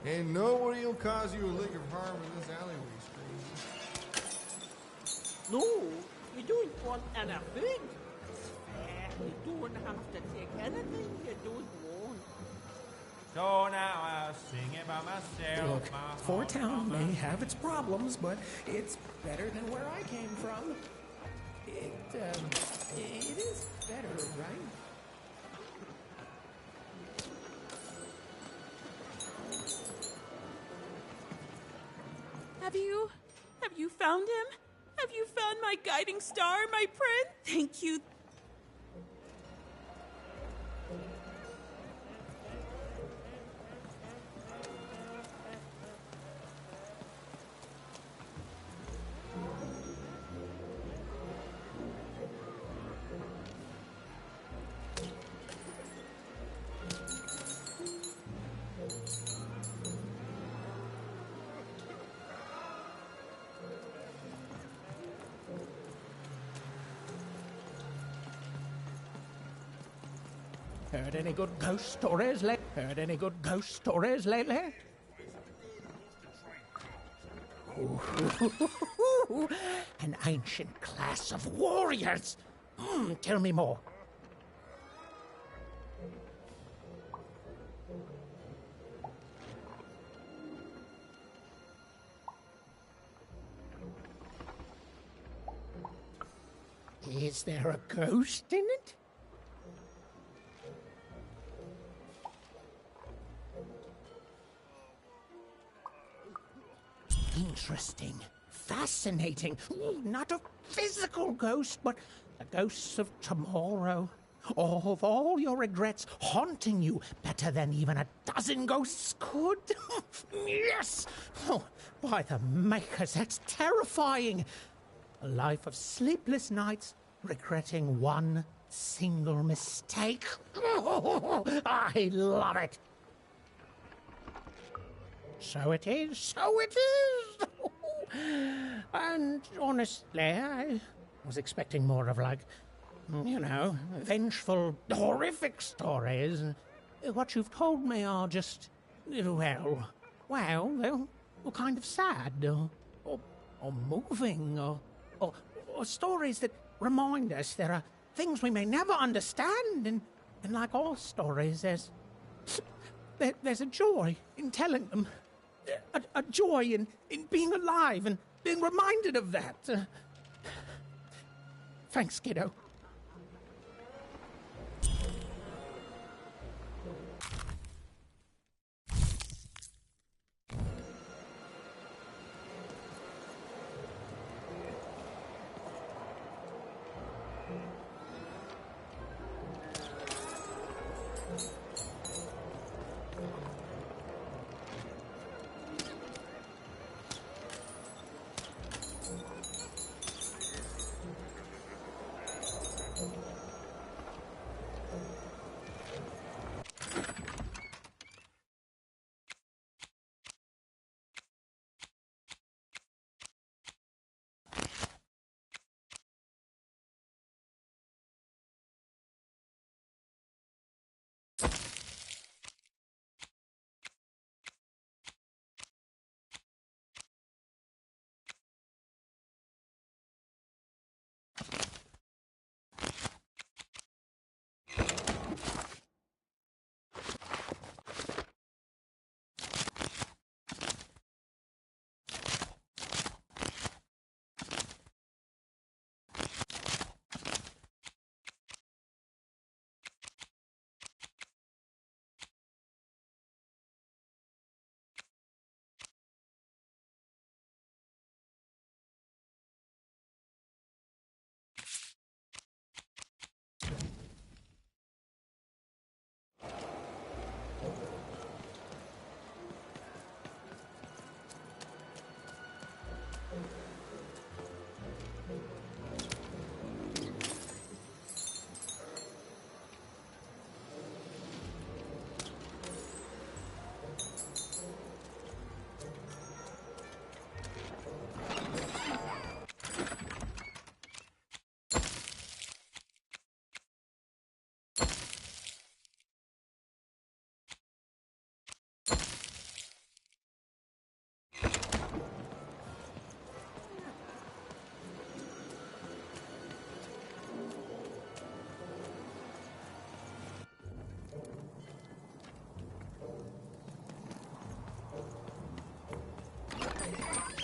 Ain't nobody will cause you a lick of harm in this alleyway, stranger. No, you don't want anything. You don't have to take anything you don't want. So now I'll sing it by myself. Look, Four Town may have its problems, but it's better than where I came from. It is better, right? Have you found him? Have you found my guiding star, my friend? Thank you. Heard any good ghost stories lately? Heard any good ghost stories lately? Ooh, an ancient class of warriors. Tell me more. Is there a ghost in it? Interesting. Fascinating. Not a physical ghost, but the ghosts of tomorrow. Of all your regrets haunting you better than even a dozen ghosts could. Yes! Oh, by the makers, that's terrifying. A life of sleepless nights, regretting one single mistake. Oh, I love it. So it is, so it is. And honestly, I was expecting more of vengeful, horrific stories. What you've told me are just, they're kind of sad, or moving, or stories that remind us there are things we may never understand, and like all stories, there's a joy in telling them. A joy in being alive and being reminded of that. Thanks, kiddo.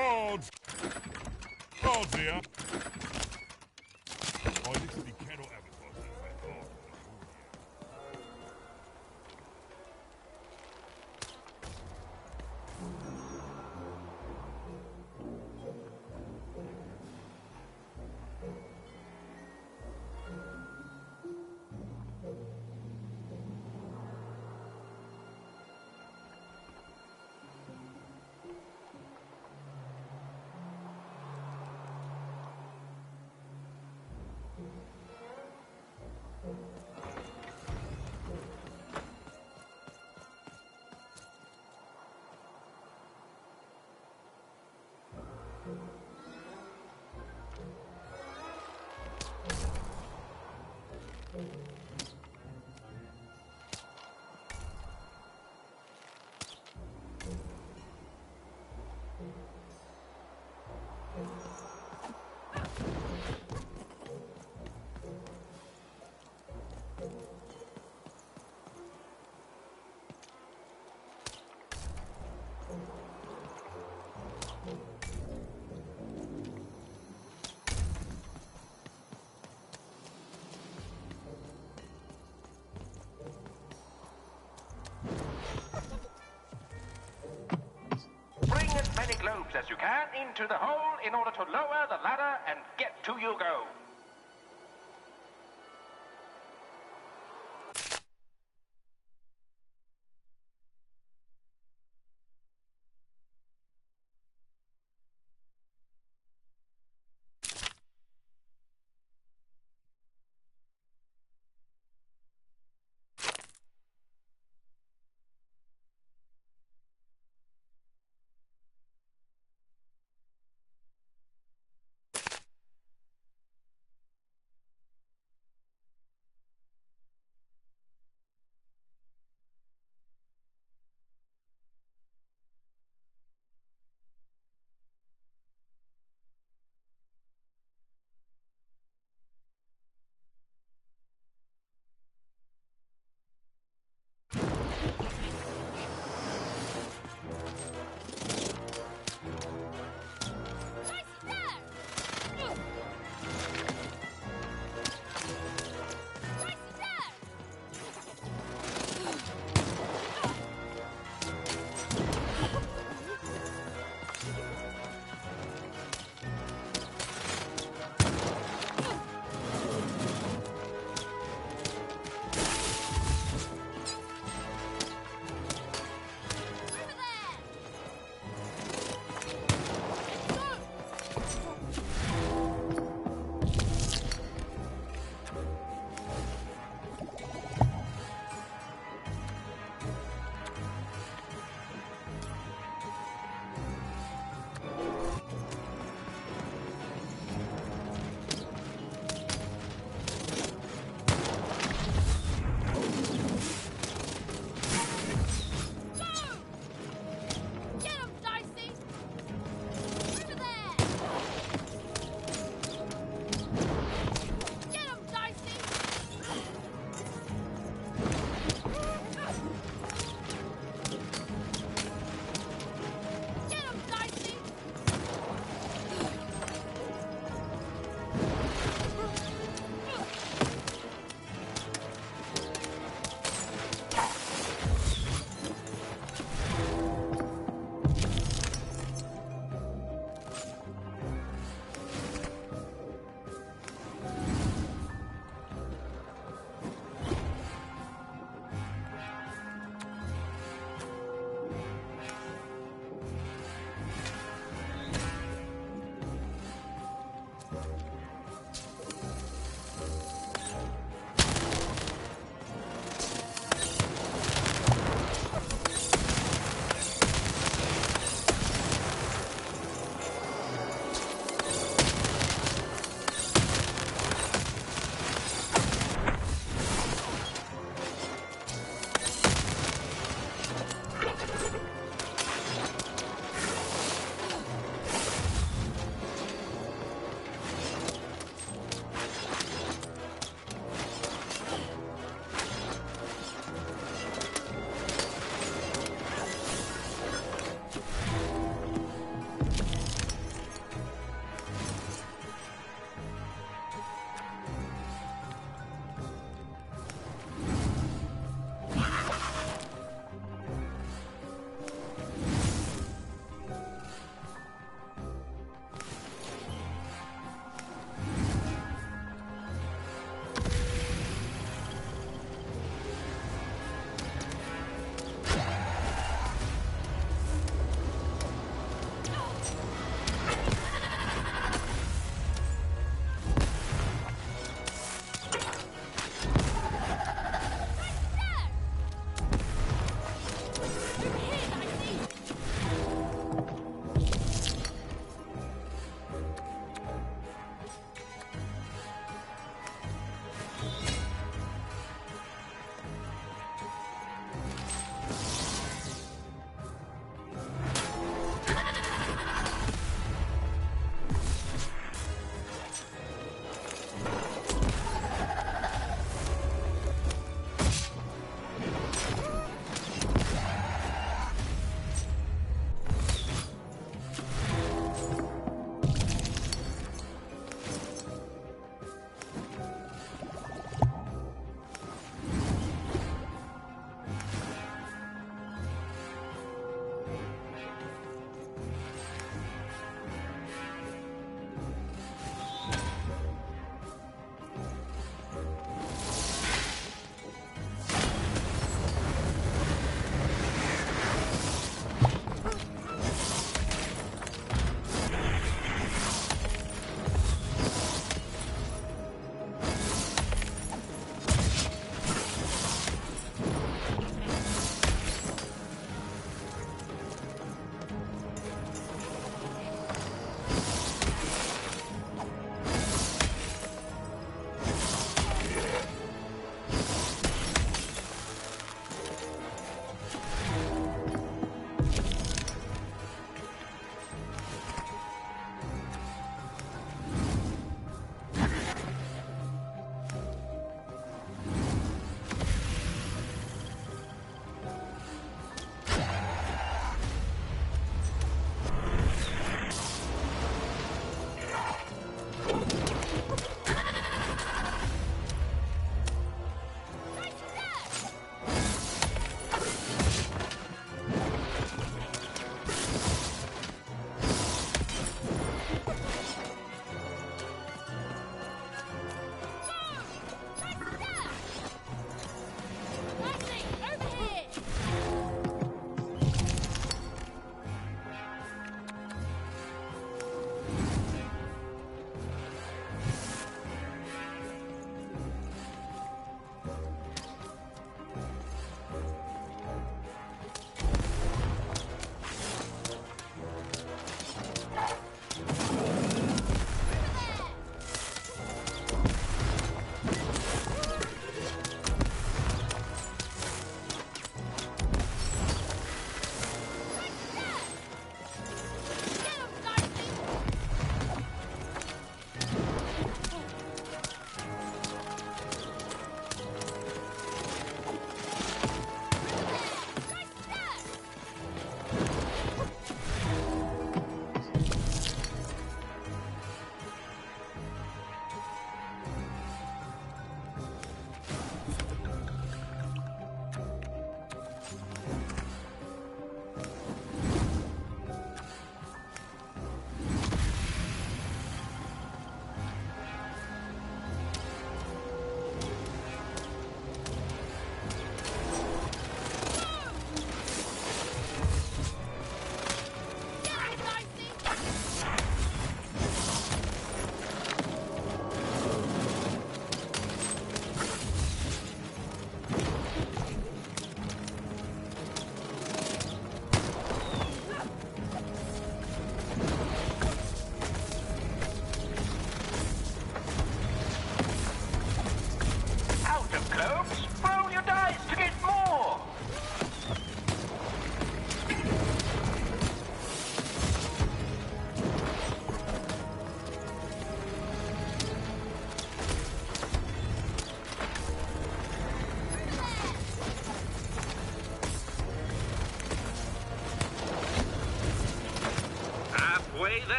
Cards! Cards here! I literally cannot advertise that fake card. Bring as many globes as you can into the hole in order to lower the ladder and get to your goal.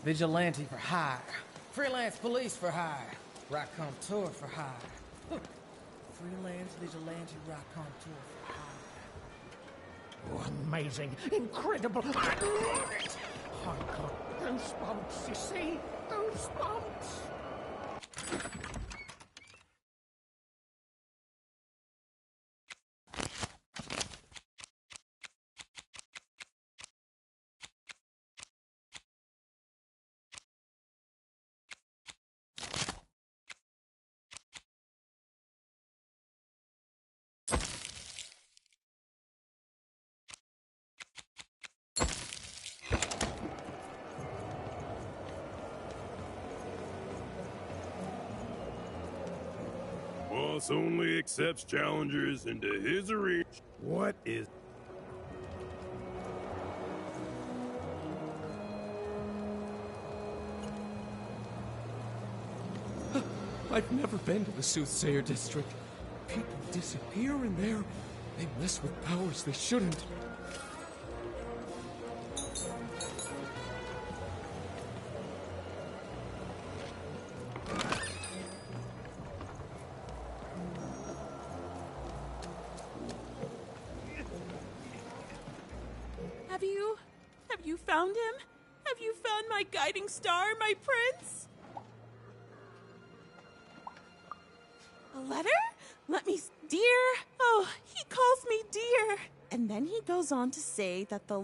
Vigilante for hire. Freelance police for hire. Raconteur for hire. Freelance vigilante raconteur for hire. Oh, amazing, incredible. I love it. I've got goosebumps, you see? Goosebumps. Boss only accepts challengers into his arena. What is... I've never been to the Soothsayer District. People disappear in there. They mess with powers they shouldn't. Have you found him? Have you found my guiding star, my prince? A letter? Let me... Dear? Oh, he calls me dear. And then he goes on to say that the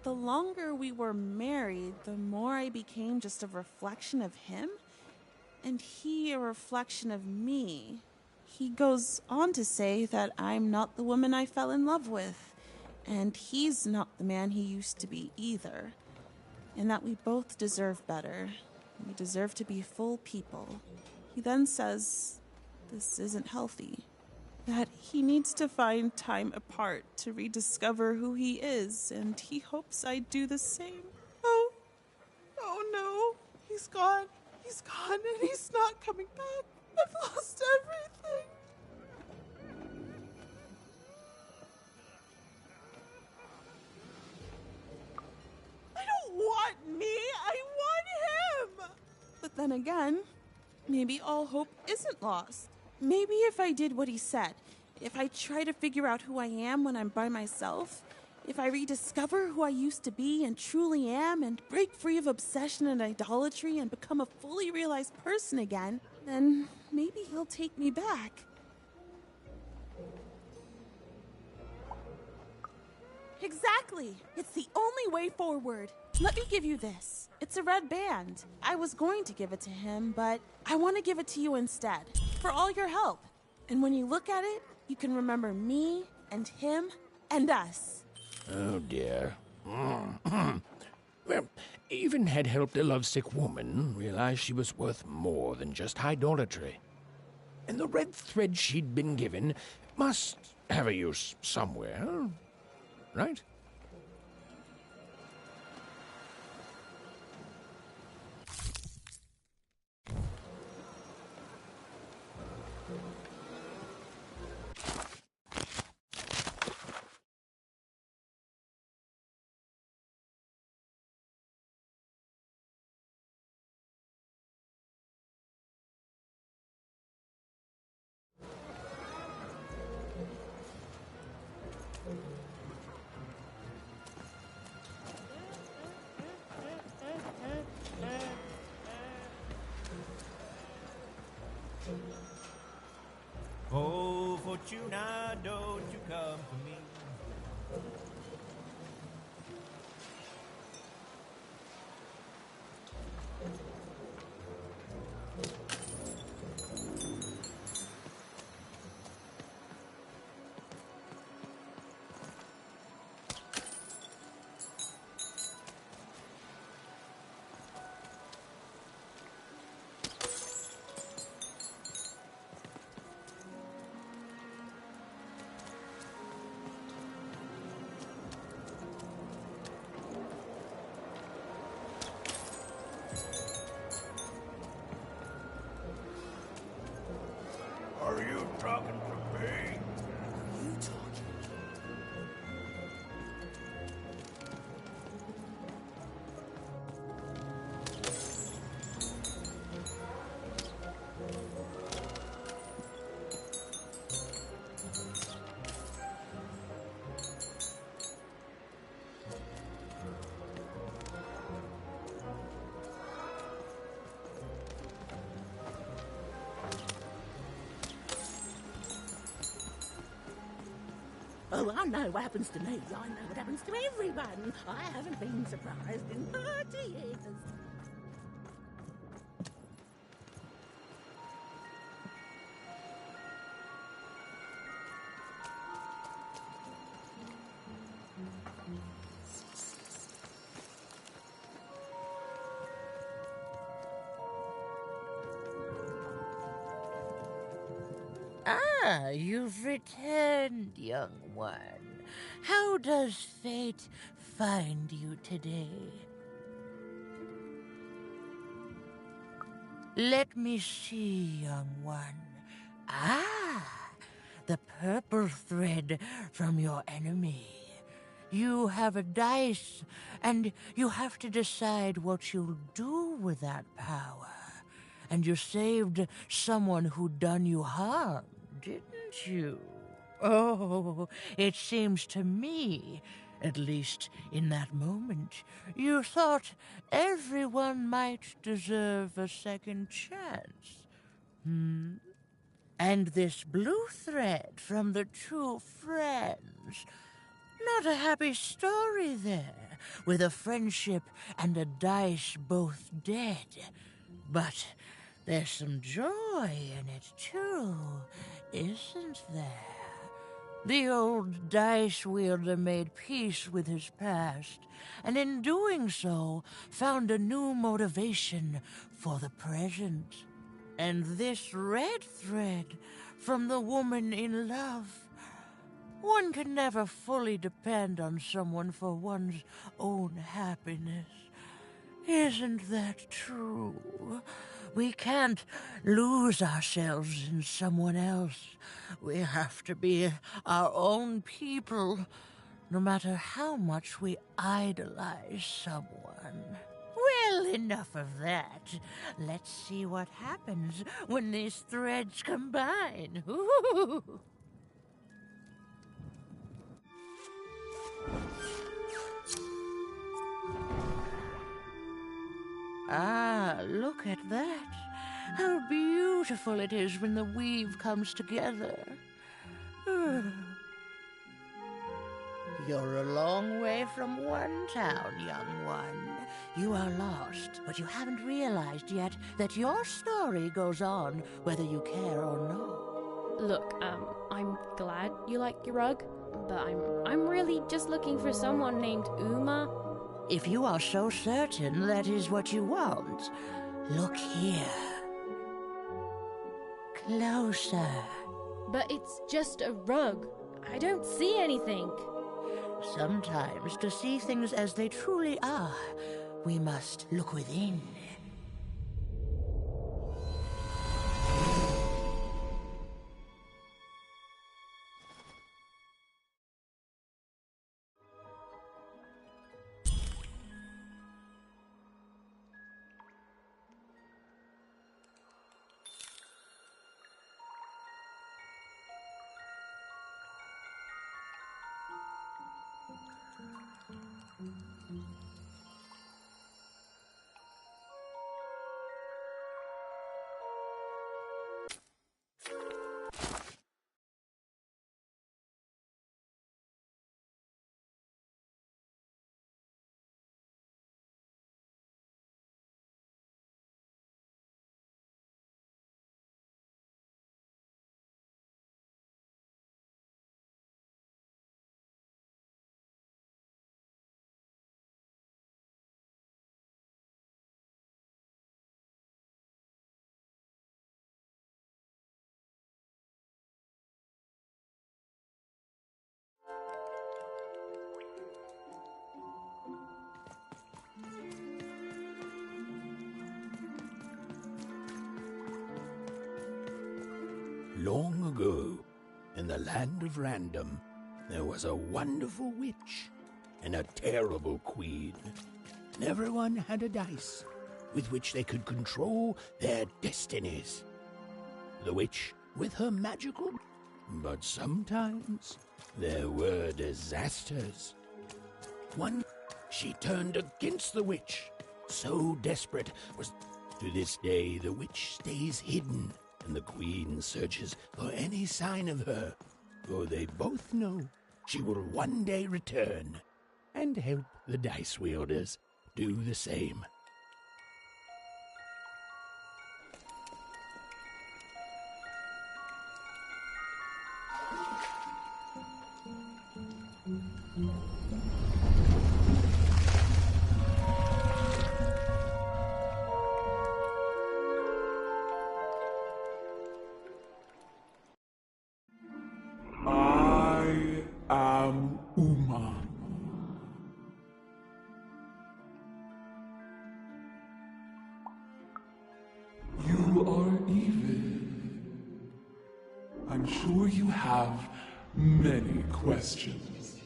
longer we were married, the more I became just a reflection of him, and he a reflection of me. He goes on to say that I'm not the woman I fell in love with, and he's not the man he used to be either, and that we both deserve better. We deserve to be full people. He then says this isn't healthy, that he needs to find time apart to rediscover who he is, and he hopes I do the same. Oh no, he's gone, and he's not coming back. I've lost everything. I don't want me, I want him! But then again, maybe all hope isn't lost. Maybe if I did what he said, if I try to figure out who I am when I'm by myself, if I rediscover who I used to be and truly am and break free of obsession and idolatry and become a fully realized person again, then maybe he'll take me back. Exactly! It's the only way forward. Let me give you this. It's a red band. I was going to give it to him, but I want to give it to you instead, for all your help. And when you look at it, you can remember me and him and us. Oh, dear. Well, even had helped a lovesick woman realize she was worth more than just idolatry. And the red thread she'd been given must have a use somewhere, right? Oh, Fortuna, don't you come to me. Oh, I know what happens to me. I know what happens to everyone. I haven't been surprised in 30 years. Ah, you've returned, young one. How does fate find you today? Let me see, young one. Ah, the purple thread from your enemy. You have a dice, and you have to decide what you'll do with that power. And you saved someone who'd done you harm, didn't you? Oh, it seems to me, at least in that moment, you thought everyone might deserve a second chance. And this blue thread from the two friends. Not a happy story there, with a friendship and a dice both dead. But there's some joy in it, too, isn't there? The old dice wielder made peace with his past, and in doing so, found a new motivation for the present. And this red thread from the woman in love. One can never fully depend on someone for one's own happiness. Isn't that true? We can't lose ourselves in someone else. We have to be our own people, no matter how much we idolize someone. Well, enough of that. Let's see what happens when these threads combine. Ooh. Ah, look at that. How beautiful it is when the weave comes together. You're a long way from one town, young one. You are lost, but you haven't realized yet that your story goes on whether you care or not. Look, I'm glad you like your rug, but I'm really just looking for someone named Uma. If you are so certain that is what you want, look here. Closer. But it's just a rug. I don't see anything. Sometimes, to see things as they truly are, we must look within. Long ago, in the land of Random, there was a wonderful witch and a terrible queen. And everyone had a dice with which they could control their destinies. The witch with her magical... But sometimes there were disasters. One, she turned against the witch. So desperate was... To this day, the witch stays hidden, and the queen searches for any sign of her, for they both know she will one day return and help the dice wielders do the same. I am Uma. You are even. I'm sure you have many questions.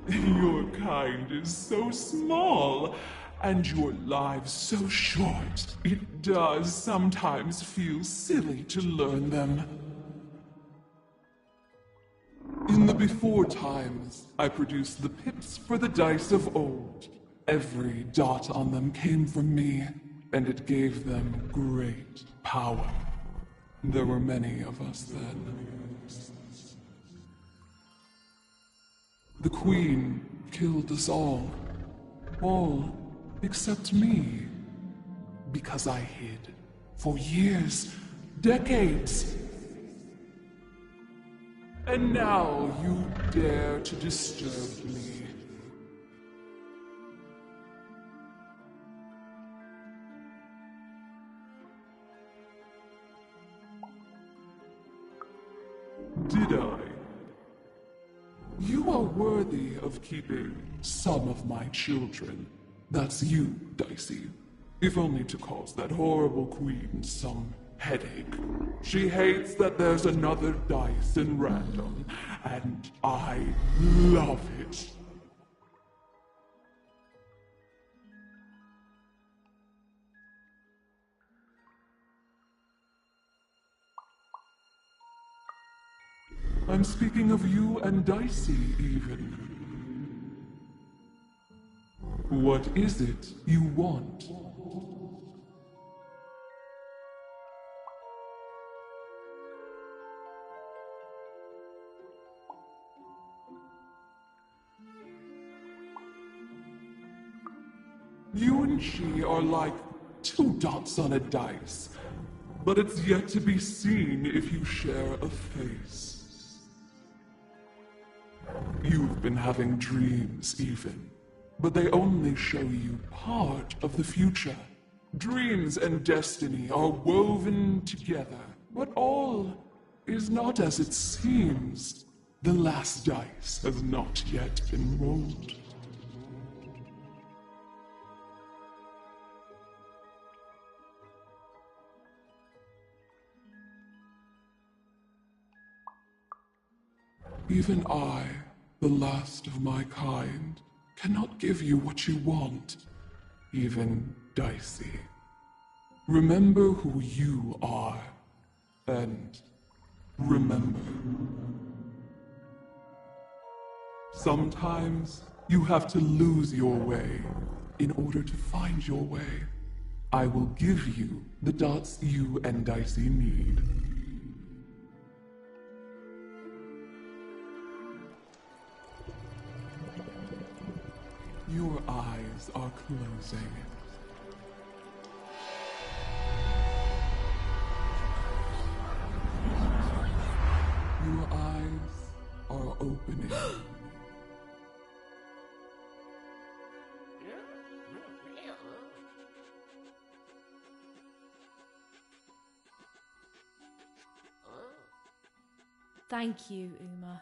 Your kind is so small, and your lives so short. It does sometimes feel silly to learn them. In the before times, I produced the pips for the dice of old. Every dot on them came from me, and it gave them great power. There were many of us then. The Queen killed us all except me, because I hid for years, decades. And now you dare to disturb me. Did I? You are worthy of keeping some of my children. That's you, Dicey. If only to cause that horrible queen some headache. She hates that there's another dice in random, and I love it. I'm speaking of you and Dicey, even. What is it you want? You and she are like two dots on a dice, but it's yet to be seen if you share a face. You've been having dreams, even, but they only show you part of the future. Dreams and destiny are woven together, but all is not as it seems. The last dice has not yet been rolled. Even I, the last of my kind, cannot give you what you want, even Dicey. Remember who you are, and remember. Sometimes you have to lose your way in order to find your way. I will give you the dots you and Dicey need. Your eyes are closing. Your eyes are opening. Thank you, Uma.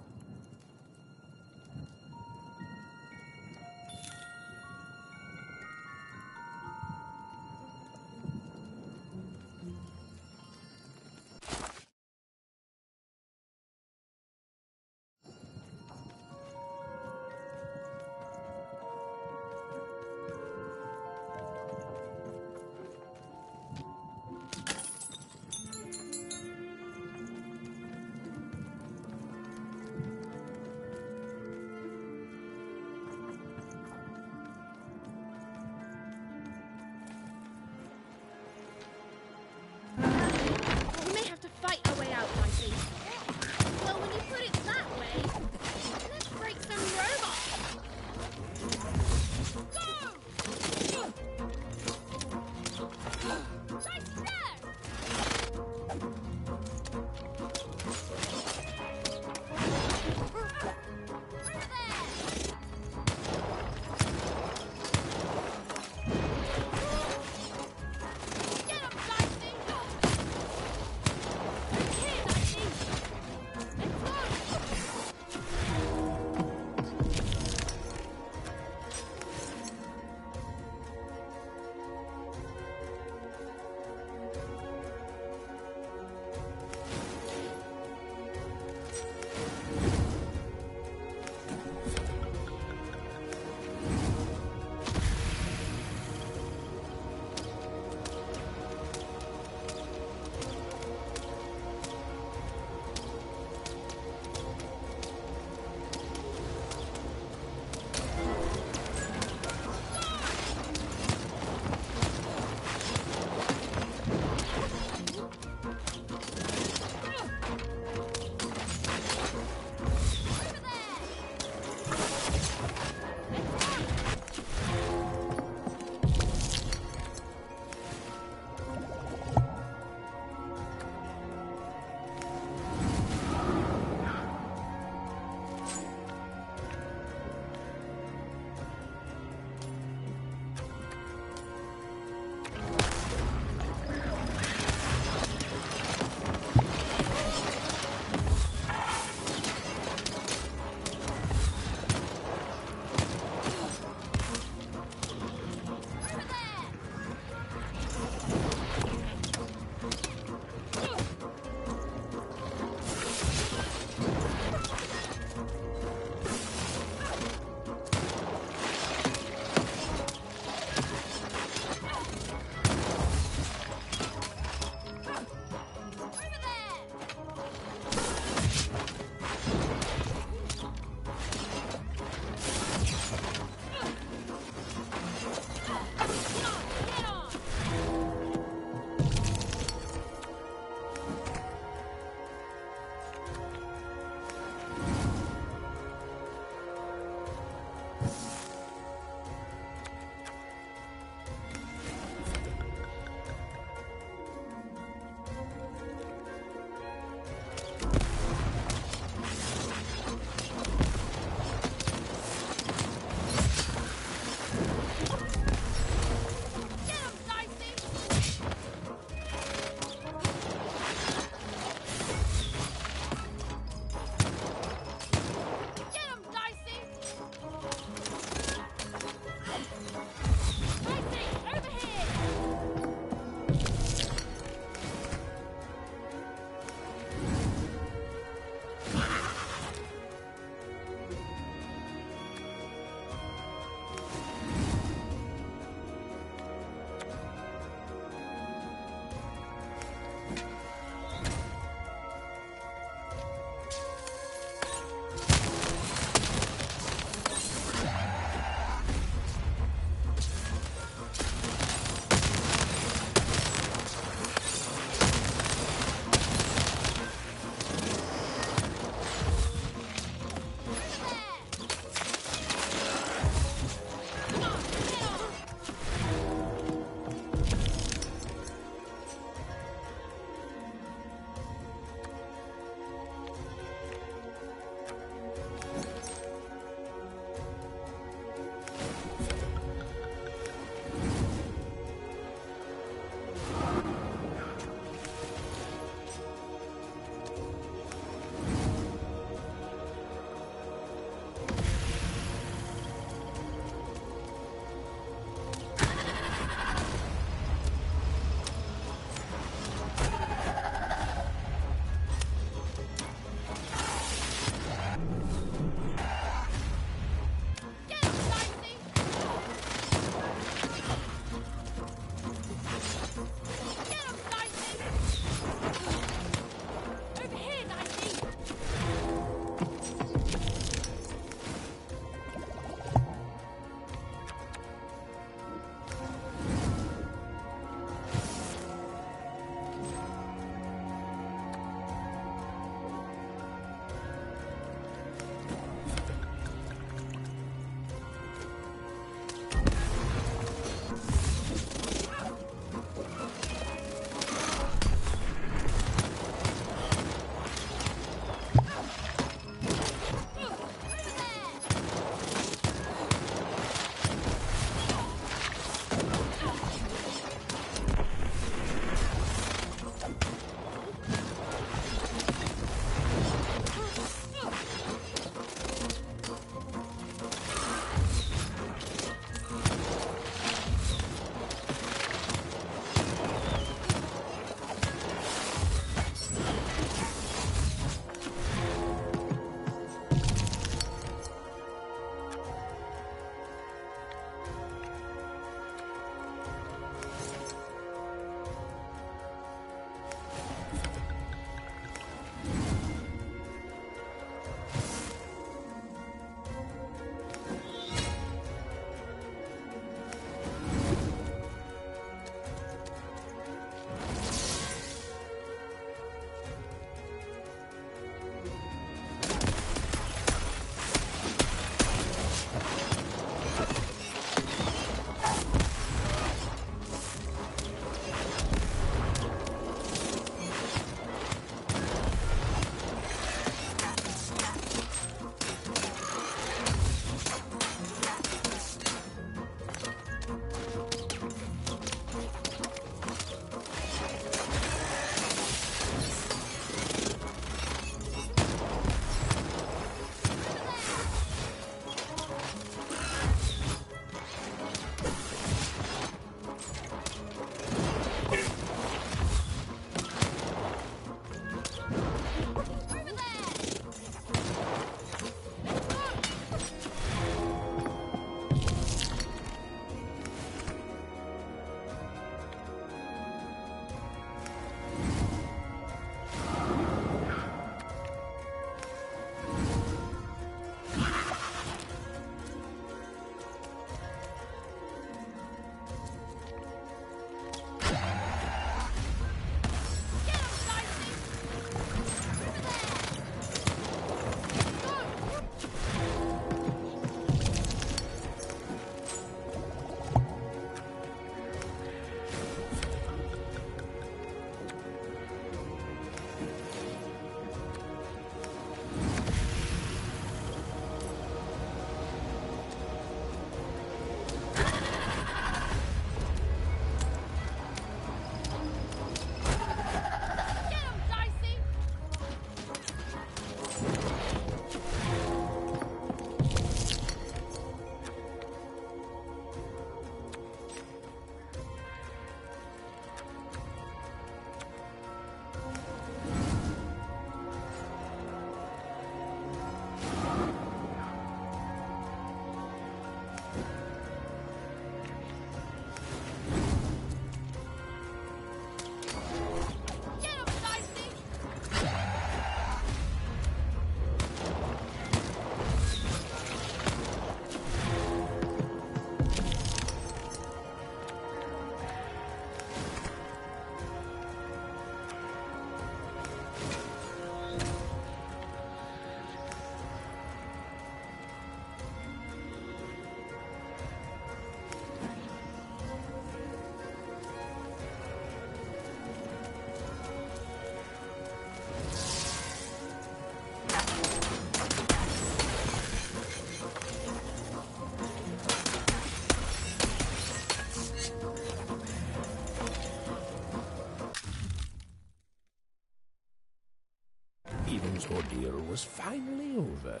was finally over.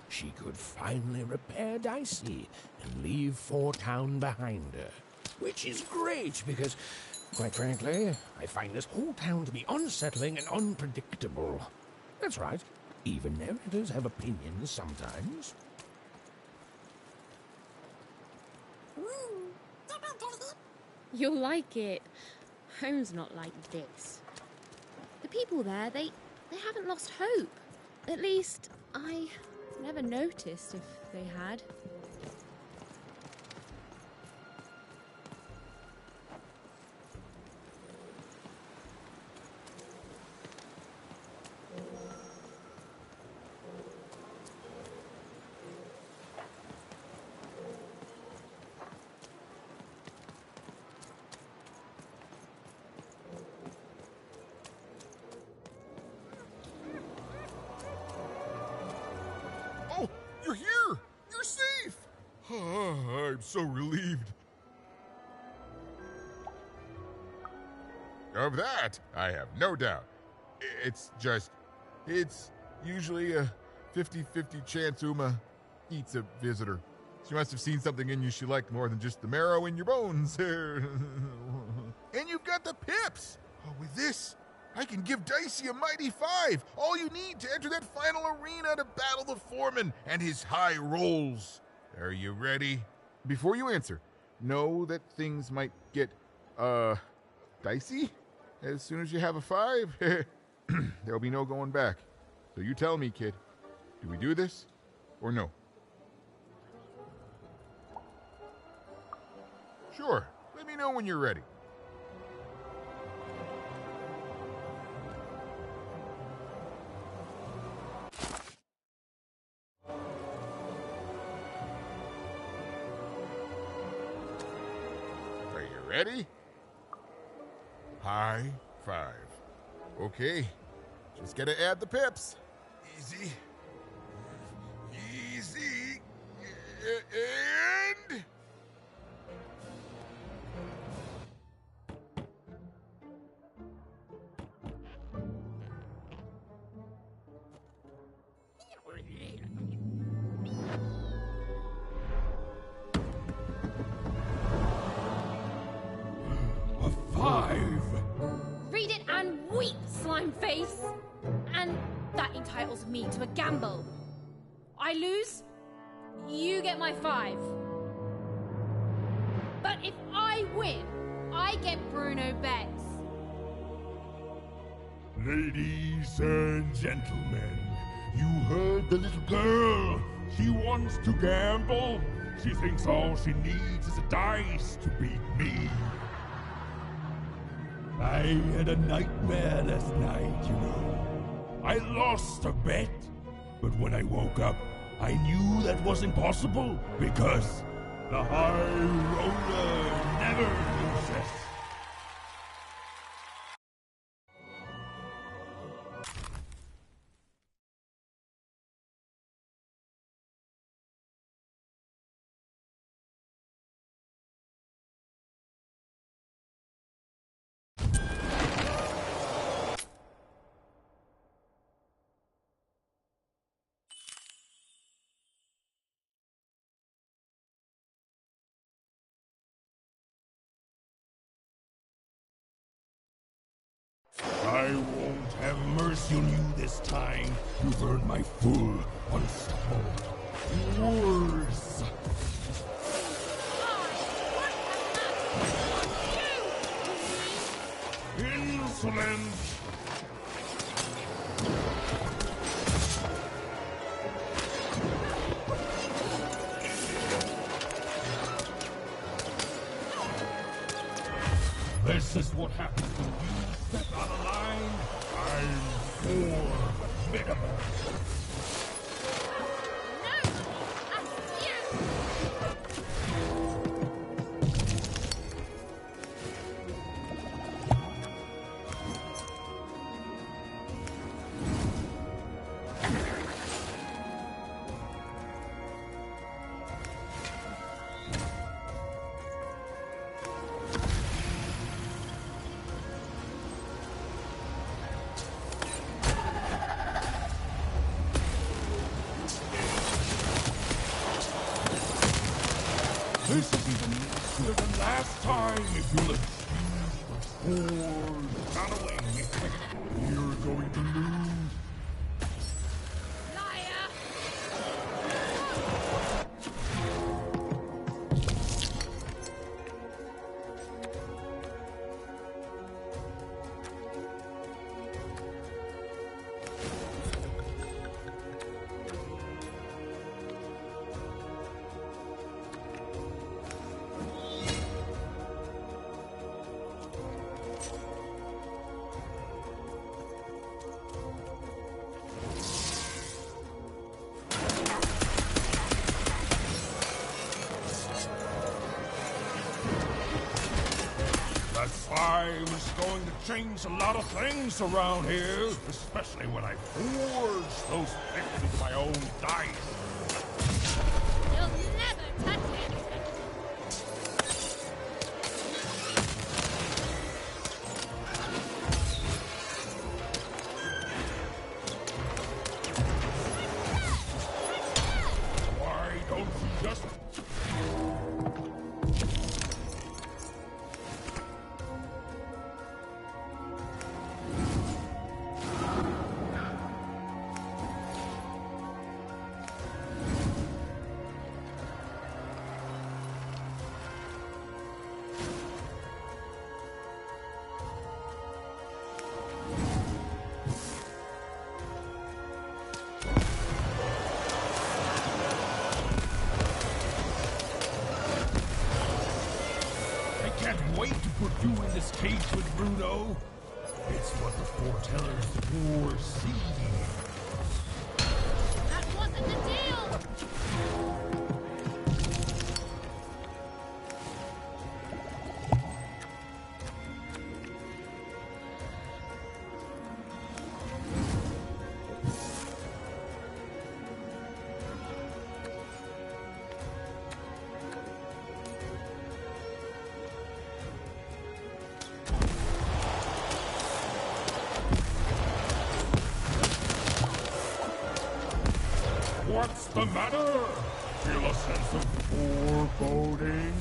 She could finally repair Dicey and leave Four Town behind her. Which is great because, quite frankly, I find this whole town to be unsettling and unpredictable. That's right. Even narrators have opinions sometimes. You'll like it. Home's not like this. The people there, they haven't lost hope. At least, I never noticed if they had. You're here! You're safe! I'm so relieved. Of that, I have no doubt. It's usually a 50-50 chance Uma eats a visitor. She must have seen something in you she liked more than just the marrow in your bones. And you've got the pips! Oh, with this, I can give Dicey a mighty 5. All you need to enter that final arena to battle the foreman and his high rolls. Are you ready? Before you answer, know that things might get, dicey as soon as you have a 5. There'll be no going back. So you tell me, kid. Do we do this or no? Sure. Let me know when you're ready. Ready? High 5. Okay, just gotta add the pips. Easy. Easy. And... Read it and weep, slime face! And that entitles me to a gamble. I lose, you get my 5. But if I win, I get Bruno Betts. Ladies and gentlemen, you heard the little girl. She wants to gamble. She thinks all she needs is a dice to beat me. I had a nightmare last night, you know. I lost a bet, but when I woke up, I knew that was impossible because the high roller never loses. I won't have mercy on you this time. You've earned my full, unstoppable wars. Insolent! This is what happens when you step out of line. I'm formidable. This is even nicer than last time, if you'll excuse the force. Not away. You're going to lose. That fire's going to change a lot of things around here, especially when I forge those picks with my own dice. You'll never touch anything. Why don't you just... Can't wait to put you in this cage with Bruno. It's what the foretellers foresee. That wasn't the deal! What's the matter? Feel a sense of foreboding?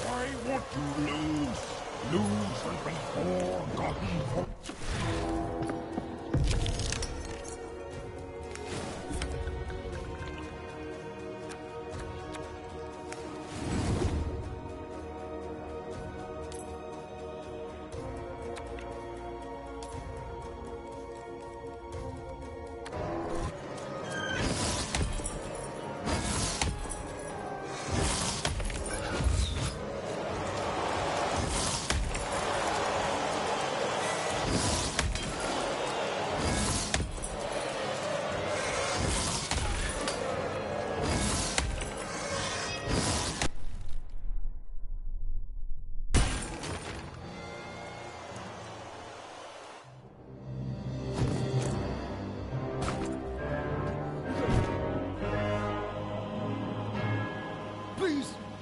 Why won't you lose? Lose and be forgotten.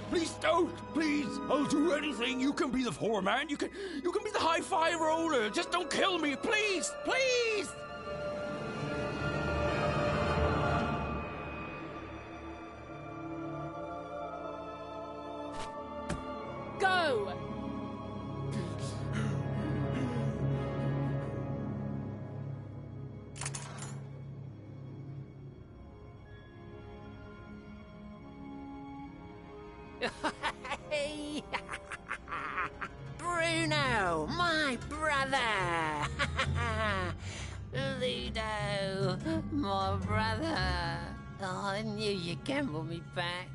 Please don't! Please! I'll do anything. You can be the foreman. You can be the high-fi roller. Just don't kill me, please! Please! Go! Bruno, my brother! Ludo, my brother. Oh, I knew you'd gamble me back.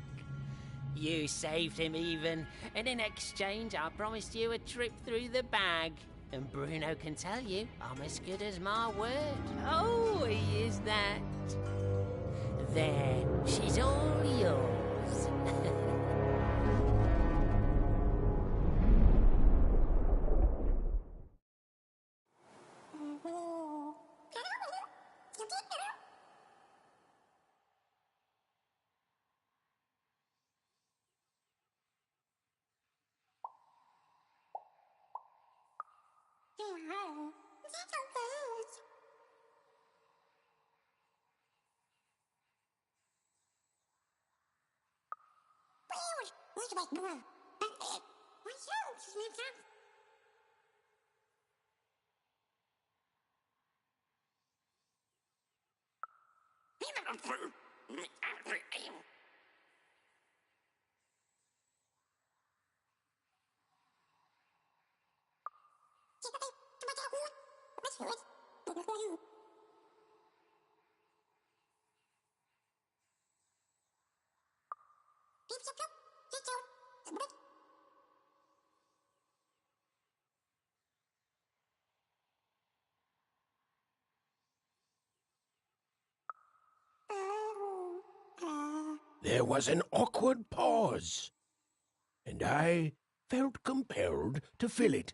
You saved him even, and in exchange I promised you a trip through the bag. And Bruno can tell you I'm as good as my word. Oh, he is that. There, she's all yours. There was an awkward pause, and I felt compelled to fill it.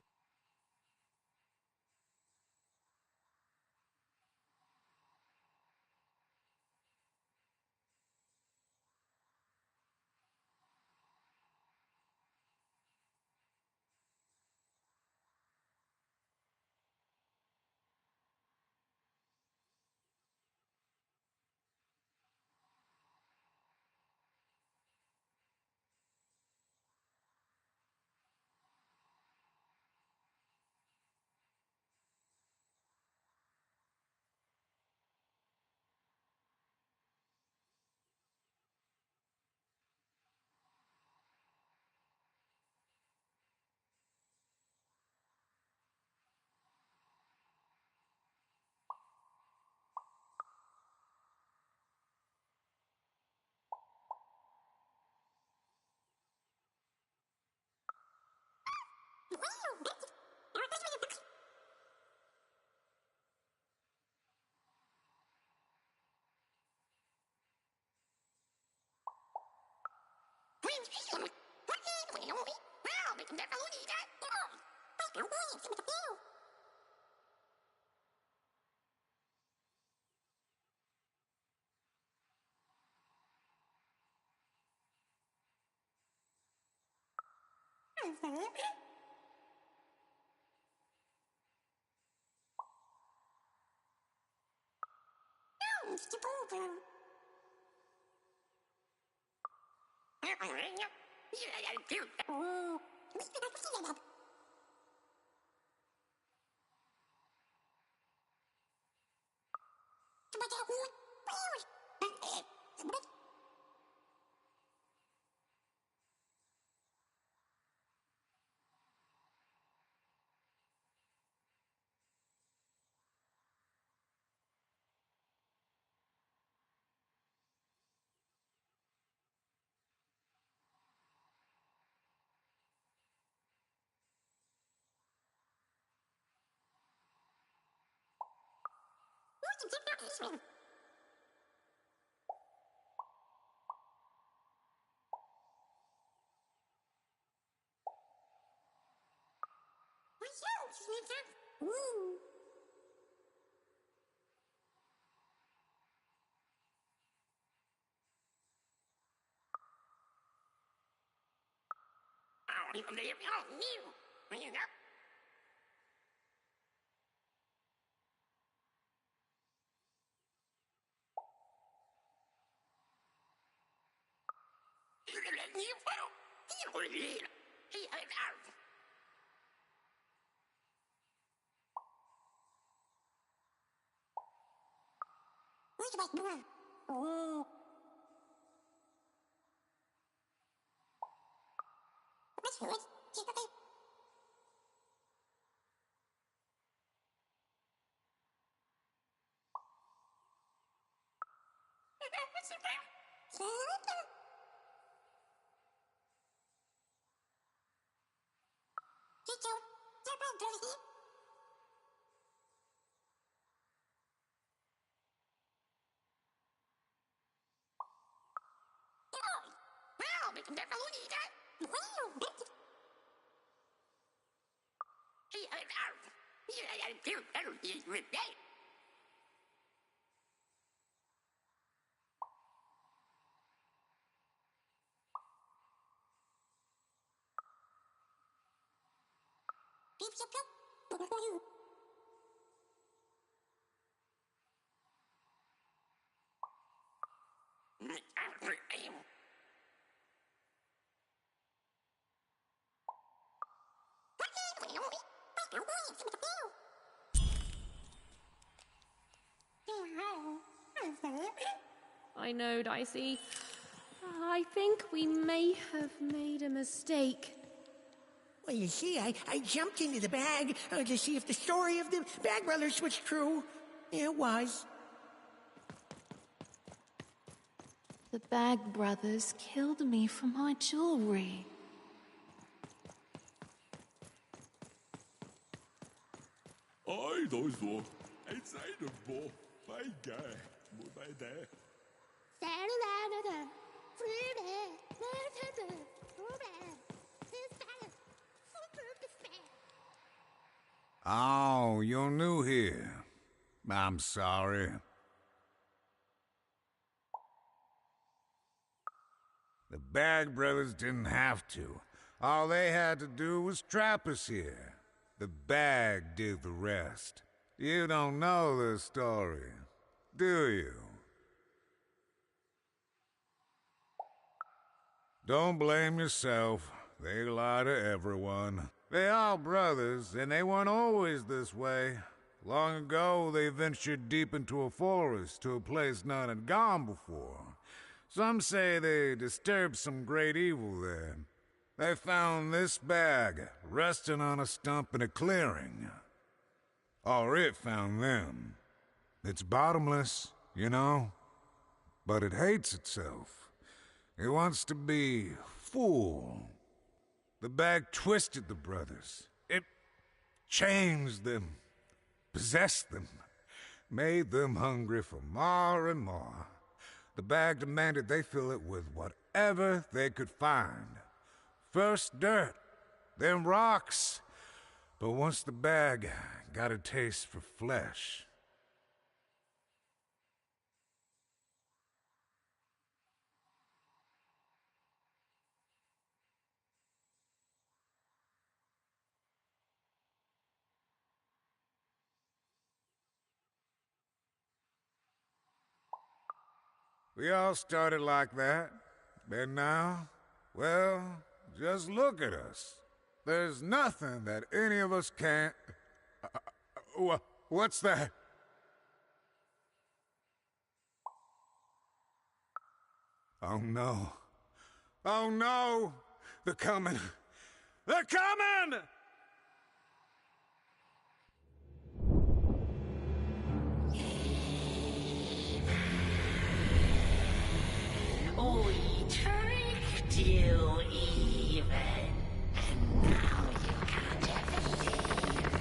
I know, Dicey. I think we may have made a mistake. Well, you see, I jumped into the bag to see if the story of the Bag Brothers was true. It was. The Bag Brothers killed me for my jewelry. Ai, dois vô. Anh say được vô. Phải gà. Mũi bay đẻ. Oh, you're new here. I'm sorry. The Bag Brothers didn't have to. All they had to do was trap us here. The bag did the rest. You don't know the story, do you? Don't blame yourself. They lie to everyone. They are brothers, and they weren't always this way. Long ago, they ventured deep into a forest to a place none had gone before. Some say they disturbed some great evil there. They found this bag resting on a stump in a clearing. Or it found them. It's bottomless, you know, but it hates itself. It wants to be full. The bag twisted the brothers. It changed them, possessed them, made them hungry for more and more. The bag demanded they fill it with whatever they could find. First dirt, then rocks. But once the bag got a taste for flesh, we all started like that. And now, well, just look at us. There's nothing that any of us can't... what's that? Oh no. Oh no! They're coming! They're coming! We tricked you even. And now you can't ever leave.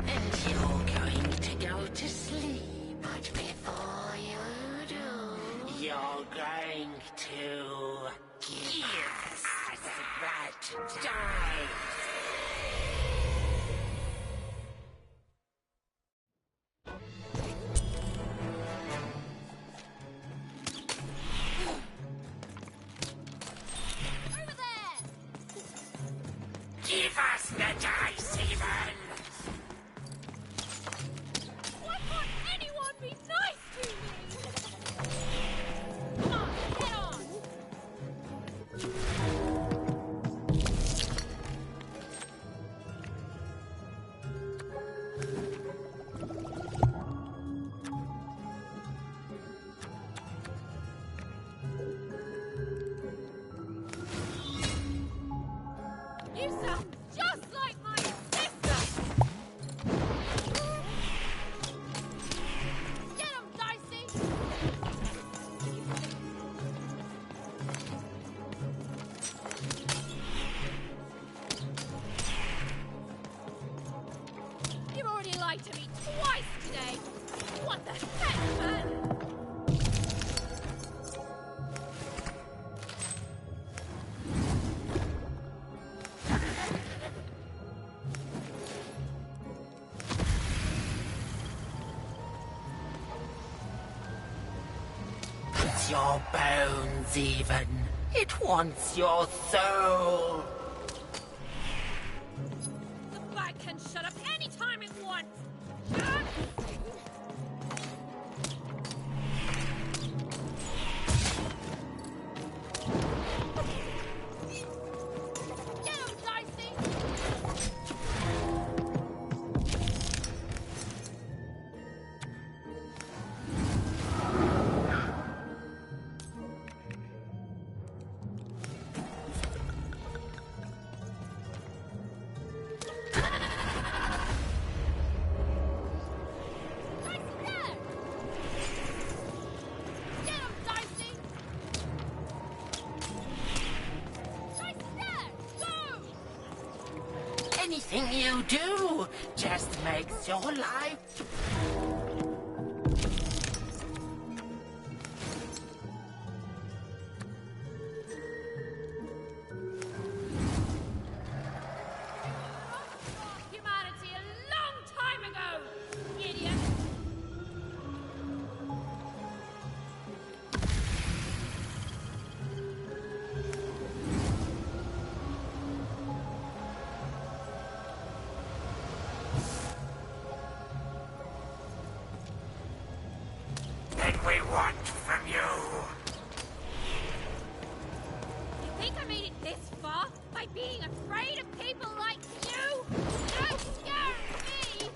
And you're going to go to sleep. But before you do, you're going to give us that dice. lied to me twice today. What the heck, man? It's your bones, even. It wants your soul. The bag can shut up any time it wants. Get him, Dicey! Anything you do just makes your life. Humanity a long time ago, idiot! We want from you. You think I made it this far by being afraid of people like you? Don't scare me!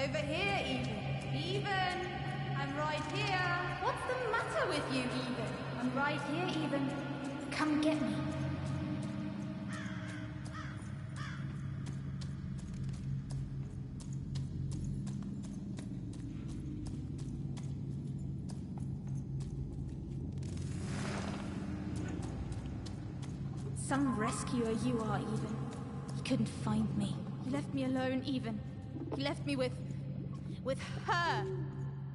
Over here, Even. Even! I'm right here. What's the matter with you, Even? I'm right here, Even. Come get me. Some rescuer you are, Even. You couldn't find me. You left me alone, Even. You left me with her.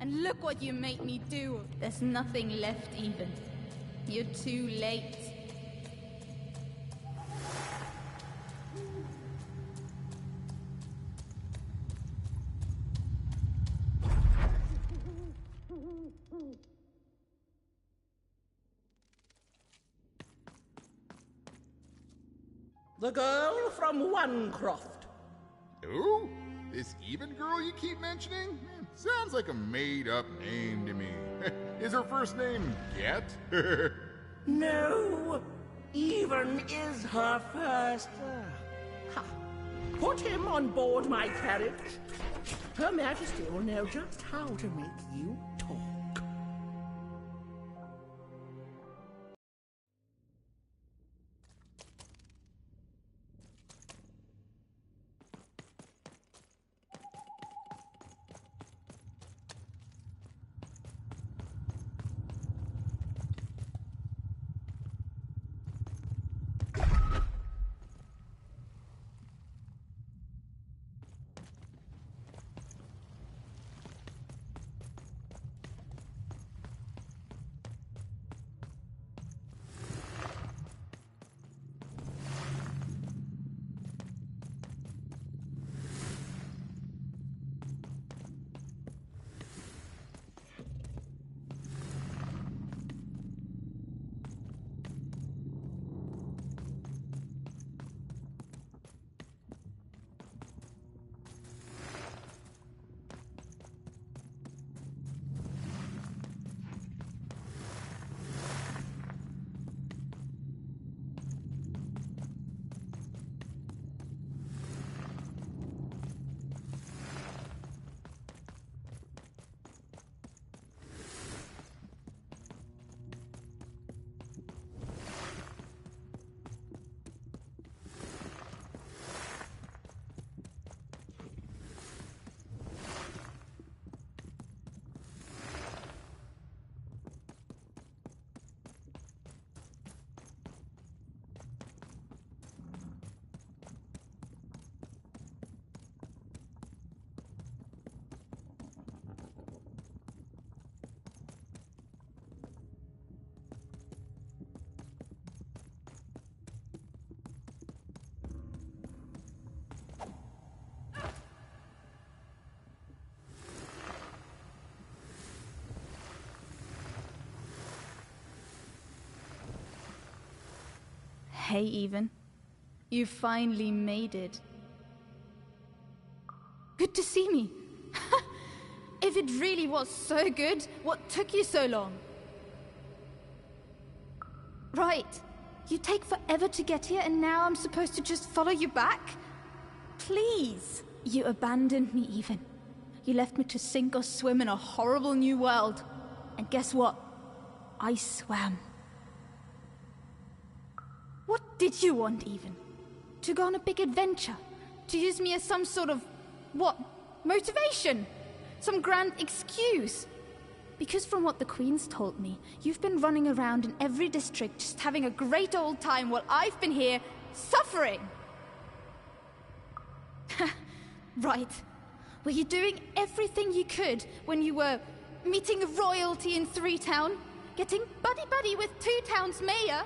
And look what you made me do. There's nothing left, Even. You're too late. The girl from Onecroft. Who? This Even girl you keep mentioning? Sounds like a made-up name to me. Is her first name Get? No, Even is her first. Ha. Put him on board my carriage. Her Majesty will know just how to make you talk. Hey, Even. You finally made it. Good to see me. If it really was so good, what took you so long? Right. You take forever to get here, and now I'm supposed to just follow you back? Please. You abandoned me, Even. You left me to sink or swim in a horrible new world. And guess what? I swam. What did you want, Even? To go on a big adventure? To use me as some sort of, what, motivation? Some grand excuse? Because from what the Queen's told me, you've been running around in every district just having a great old time while I've been here suffering. Right. Were you doing everything you could when you were meeting royalty in 3-Town? Getting buddy-buddy with 2-Town's mayor?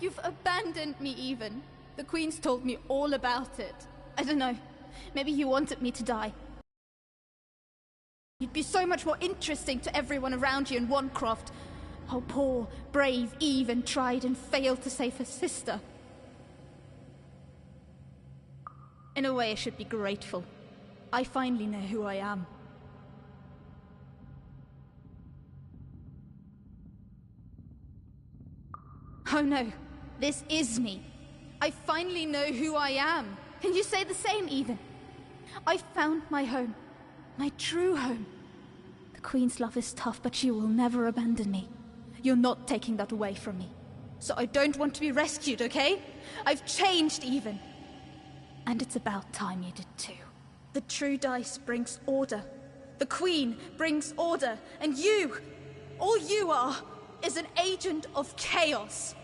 You've abandoned me, Even. The Queen's told me all about it. I don't know. Maybe you wanted me to die. You'd be so much more interesting to everyone around you in Onecroft. How poor, brave Even tried and failed to save her sister. In a way, I should be grateful. I finally know who I am. Oh no, this is me. I finally know who I am. Can you say the same, Even? I found my home. My true home. The Queen's love is tough, but she will never abandon me. You're not taking that away from me. So I don't want to be rescued, okay? I've changed even. And it's about time you did too. The true dice brings order. The Queen brings order. And you, all you are, is an agent of chaos.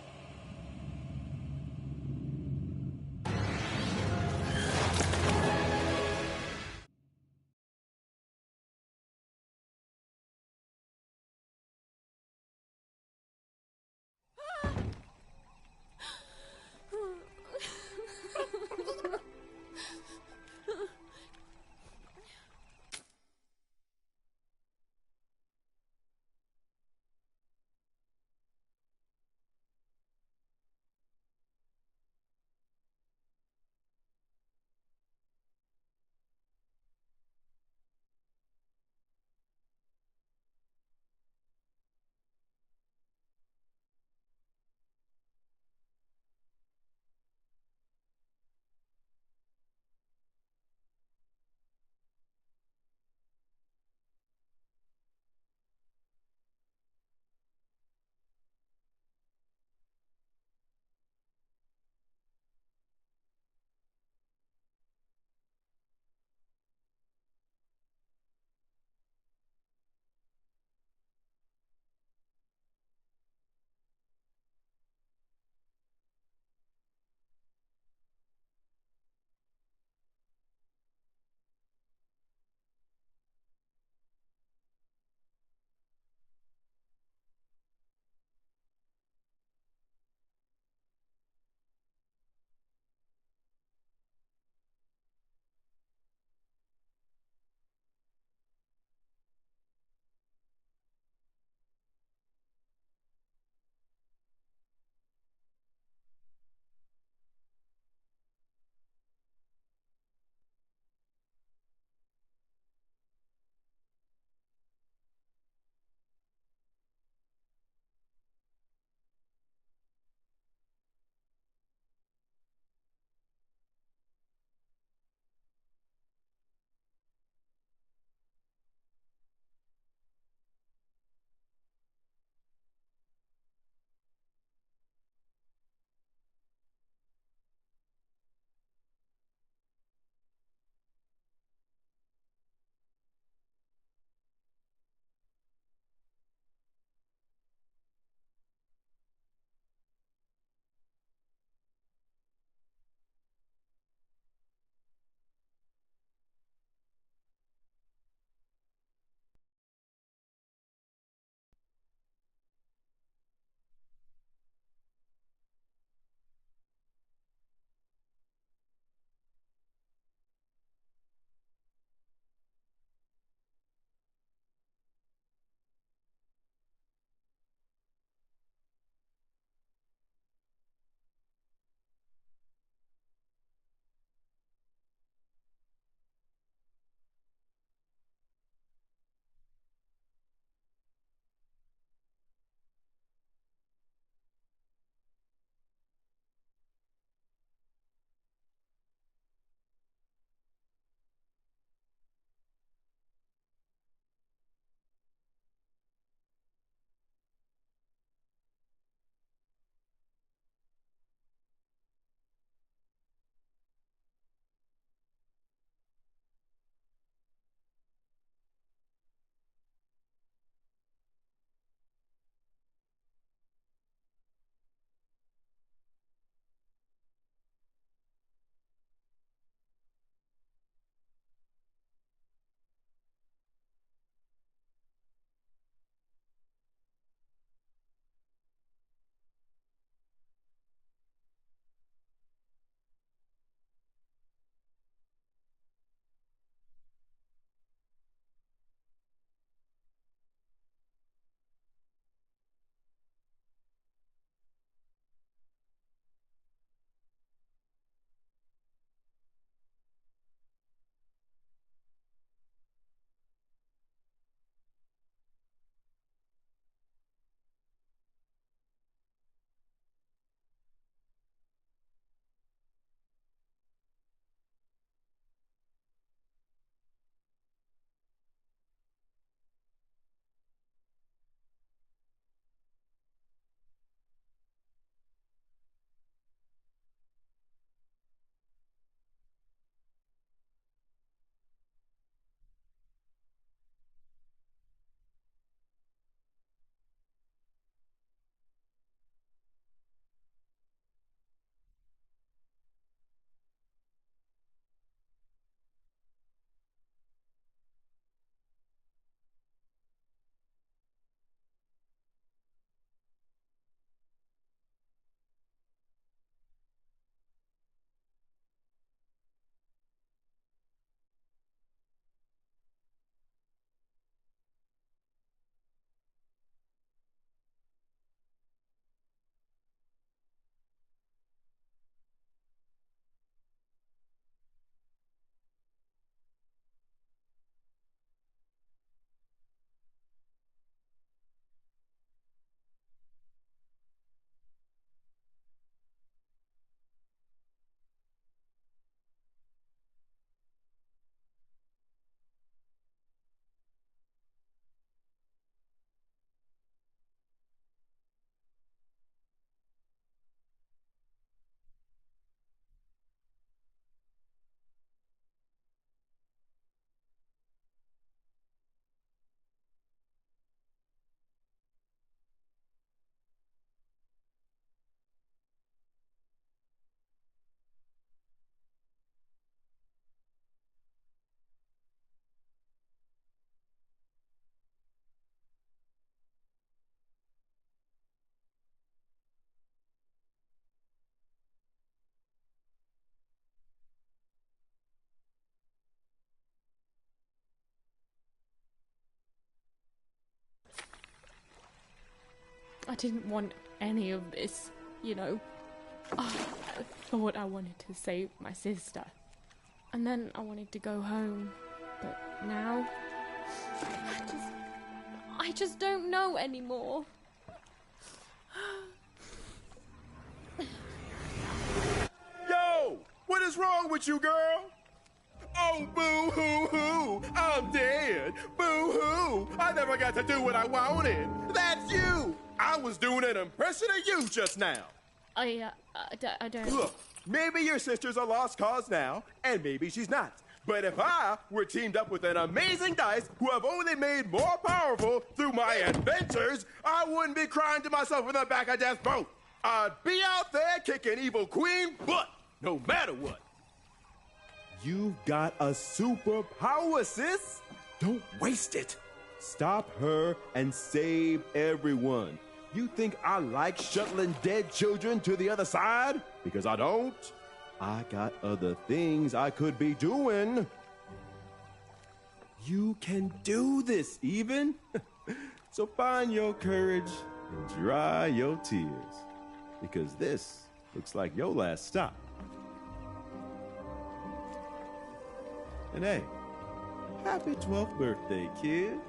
I didn't want any of this, you know. I thought I wanted to save my sister. And then I wanted to go home. But now... I just don't know anymore. Yo! What is wrong with you, girl? Oh, boo-hoo-hoo! I'm dead! Boo-hoo! I never got to do what I wanted! That's you! I was doing an impression of you just now! I don't... Look, maybe your sister's a lost cause now, and maybe she's not. But if I were teamed up with an amazing dice who have only made more powerful through my adventures, I wouldn't be crying to myself in the back of death's boat. I'd be out there kicking evil queen butt, no matter what. You've got a superpower, sis. Don't waste it. Stop her and save everyone. You think I like shuttling dead children to the other side? Because I don't. I got other things I could be doing. You can do this, even. So find your courage and dry your tears. Because this looks like your last stop. And hey, happy 12th birthday, kid.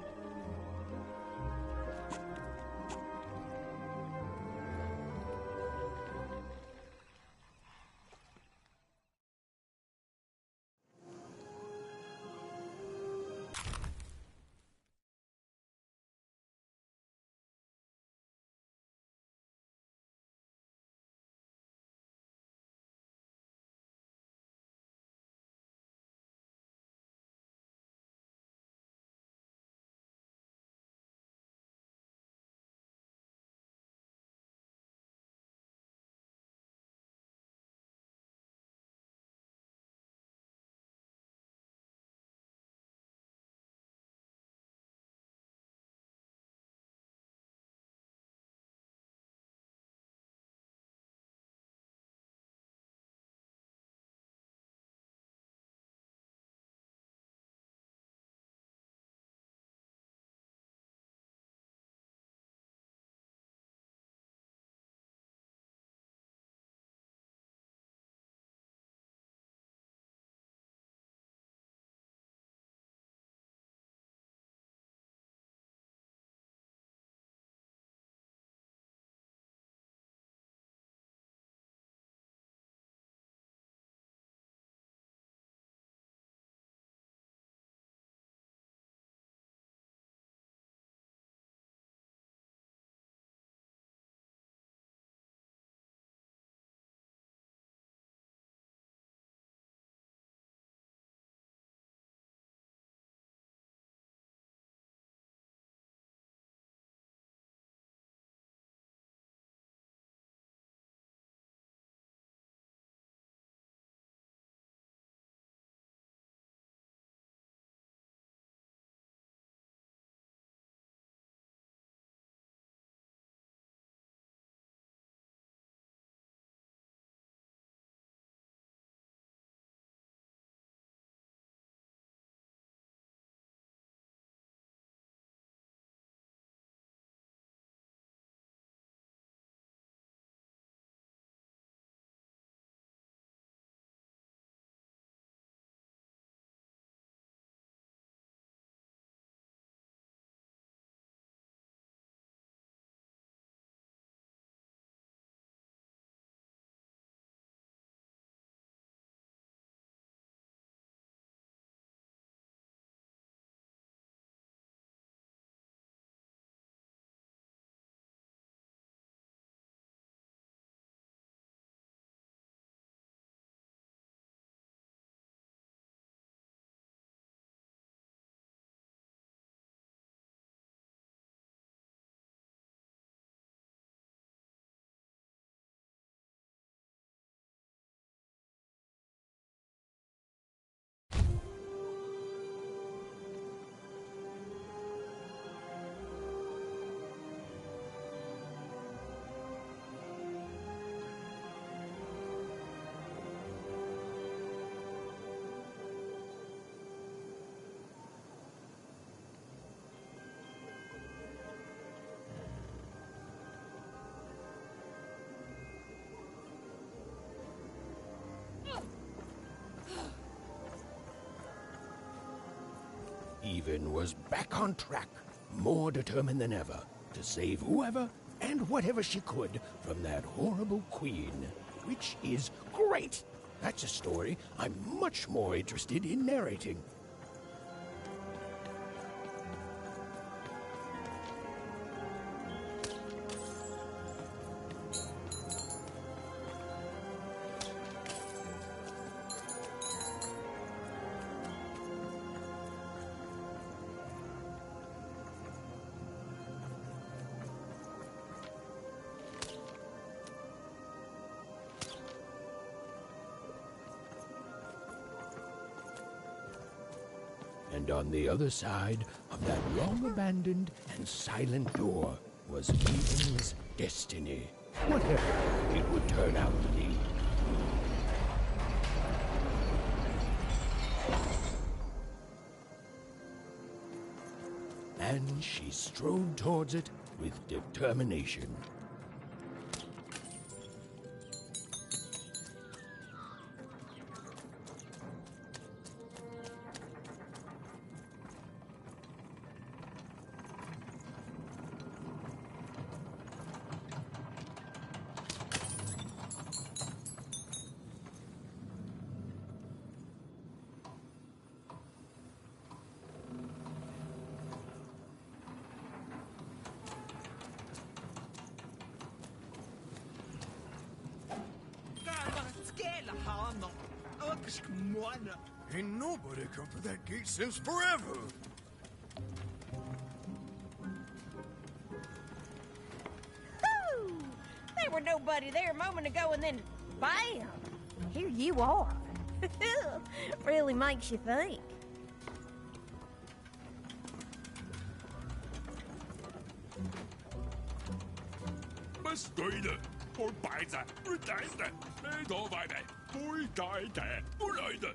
Stephen was back on track, more determined than ever to save whoever and whatever she could from that horrible queen. Which is great. That's a story I'm much more interested in narrating. And on the other side of that long-abandoned and silent door was Even's destiny, whatever it would turn out to be. And she strode towards it with determination. Ain't nobody come through that gate since forever. Woo! There were nobody there a moment ago, and then bam! Here you are. Really makes you think. Bestøyde, forbeide, udeide, medoverveide, fordeide, forløyde.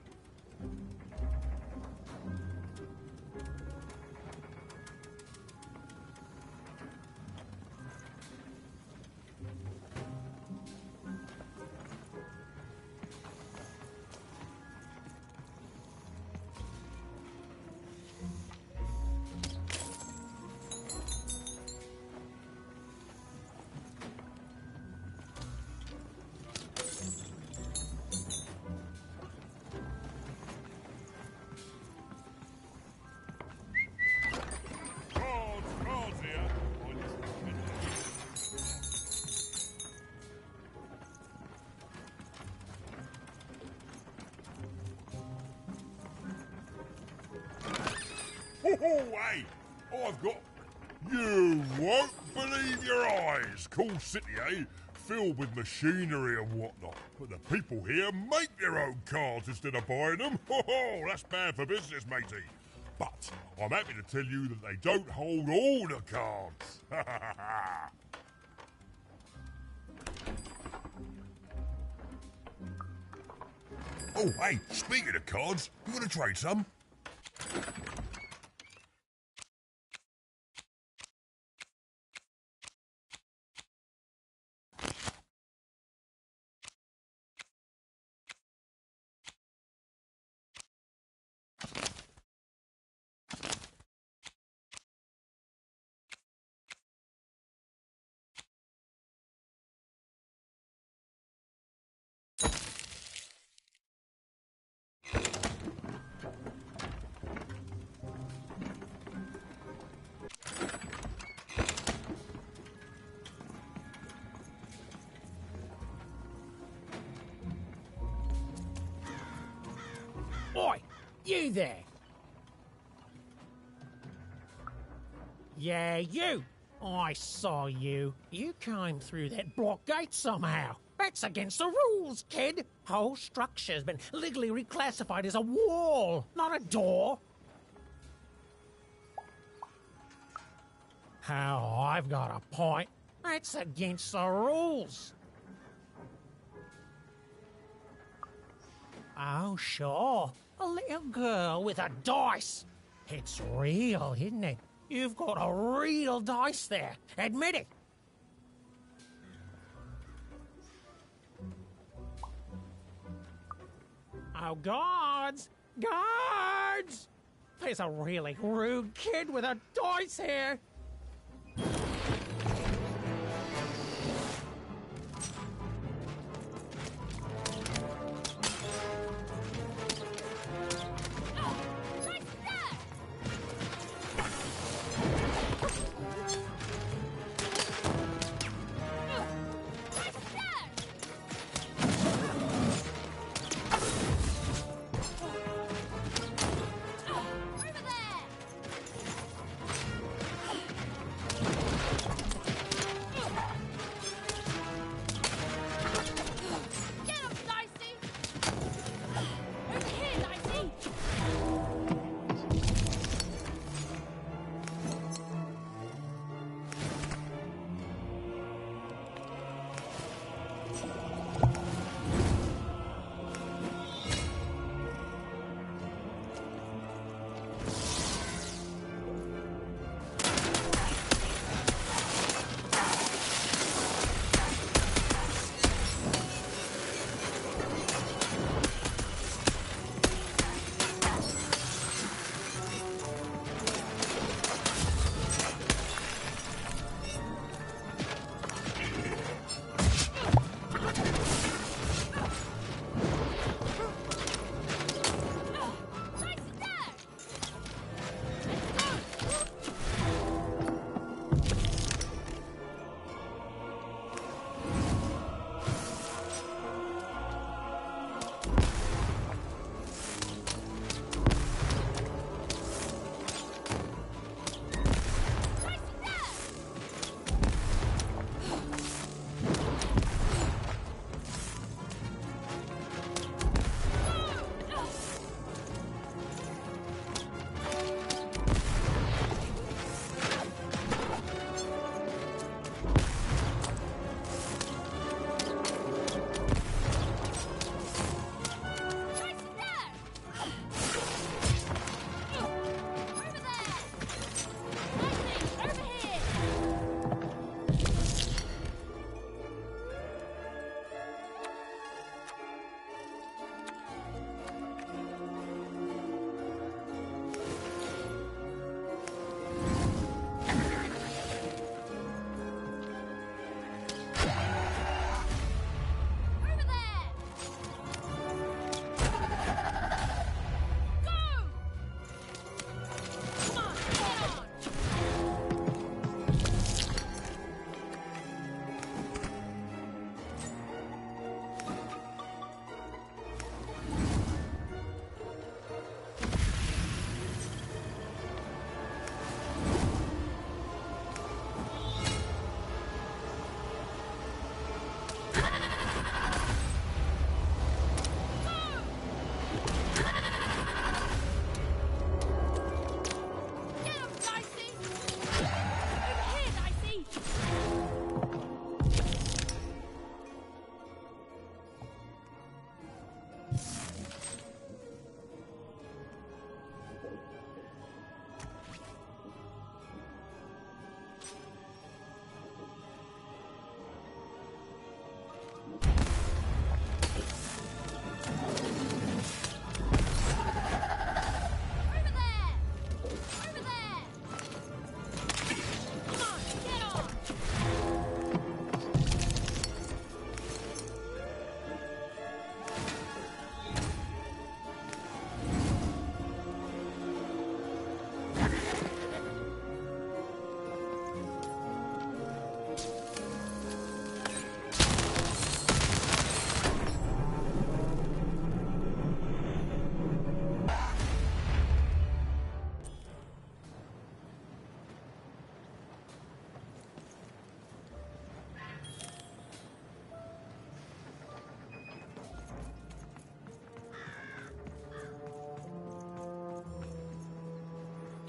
Oh, hey, I've got... You won't believe your eyes. Cool city, eh? Filled with machinery and whatnot. But the people here make their own cards instead of buying them. Oh, that's bad for business, matey. But I'm happy to tell you that they don't hold all the cards. Oh, hey, speaking of cards, you want to trade some? Oi, you there! Yeah, you! I saw you. You came through that block gate somehow. That's against the rules, kid. Whole structure's been legally reclassified as a wall, not a door. How I've got a point. That's against the rules. Oh, sure. A little girl with a dice. It's real, isn't it? You've got a real dice there. Admit it. Oh, guards! Guards! There's a really rude kid with a dice here.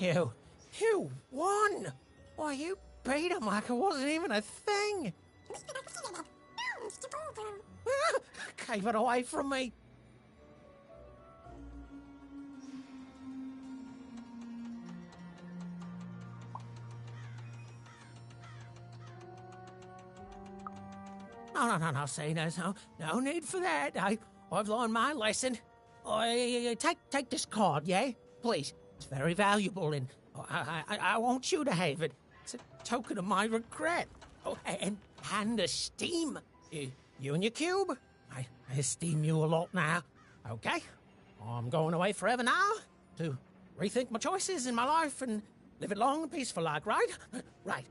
You won! Why, you beat him like it wasn't even a thing! Gave it away from me! No, see, no need for that. I've learned my lesson. Take this card, yeah? Please, It's very valuable, and I want you to have it. It's a token of my regret. Oh, and esteem. You and your cube. I esteem you a lot now. Okay? I'm going away forever now to rethink my choices in my life and live it long and peaceful like, right? Right.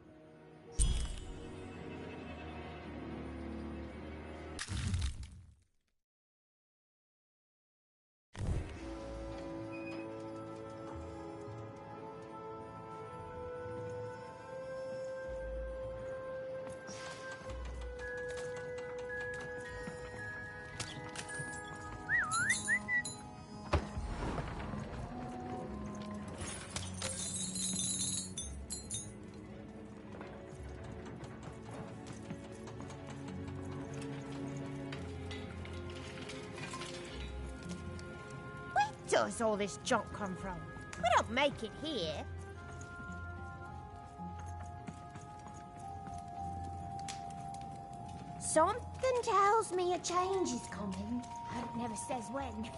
Where does all this junk come from? We don't make it here. Something tells me a change is coming, but it never says when.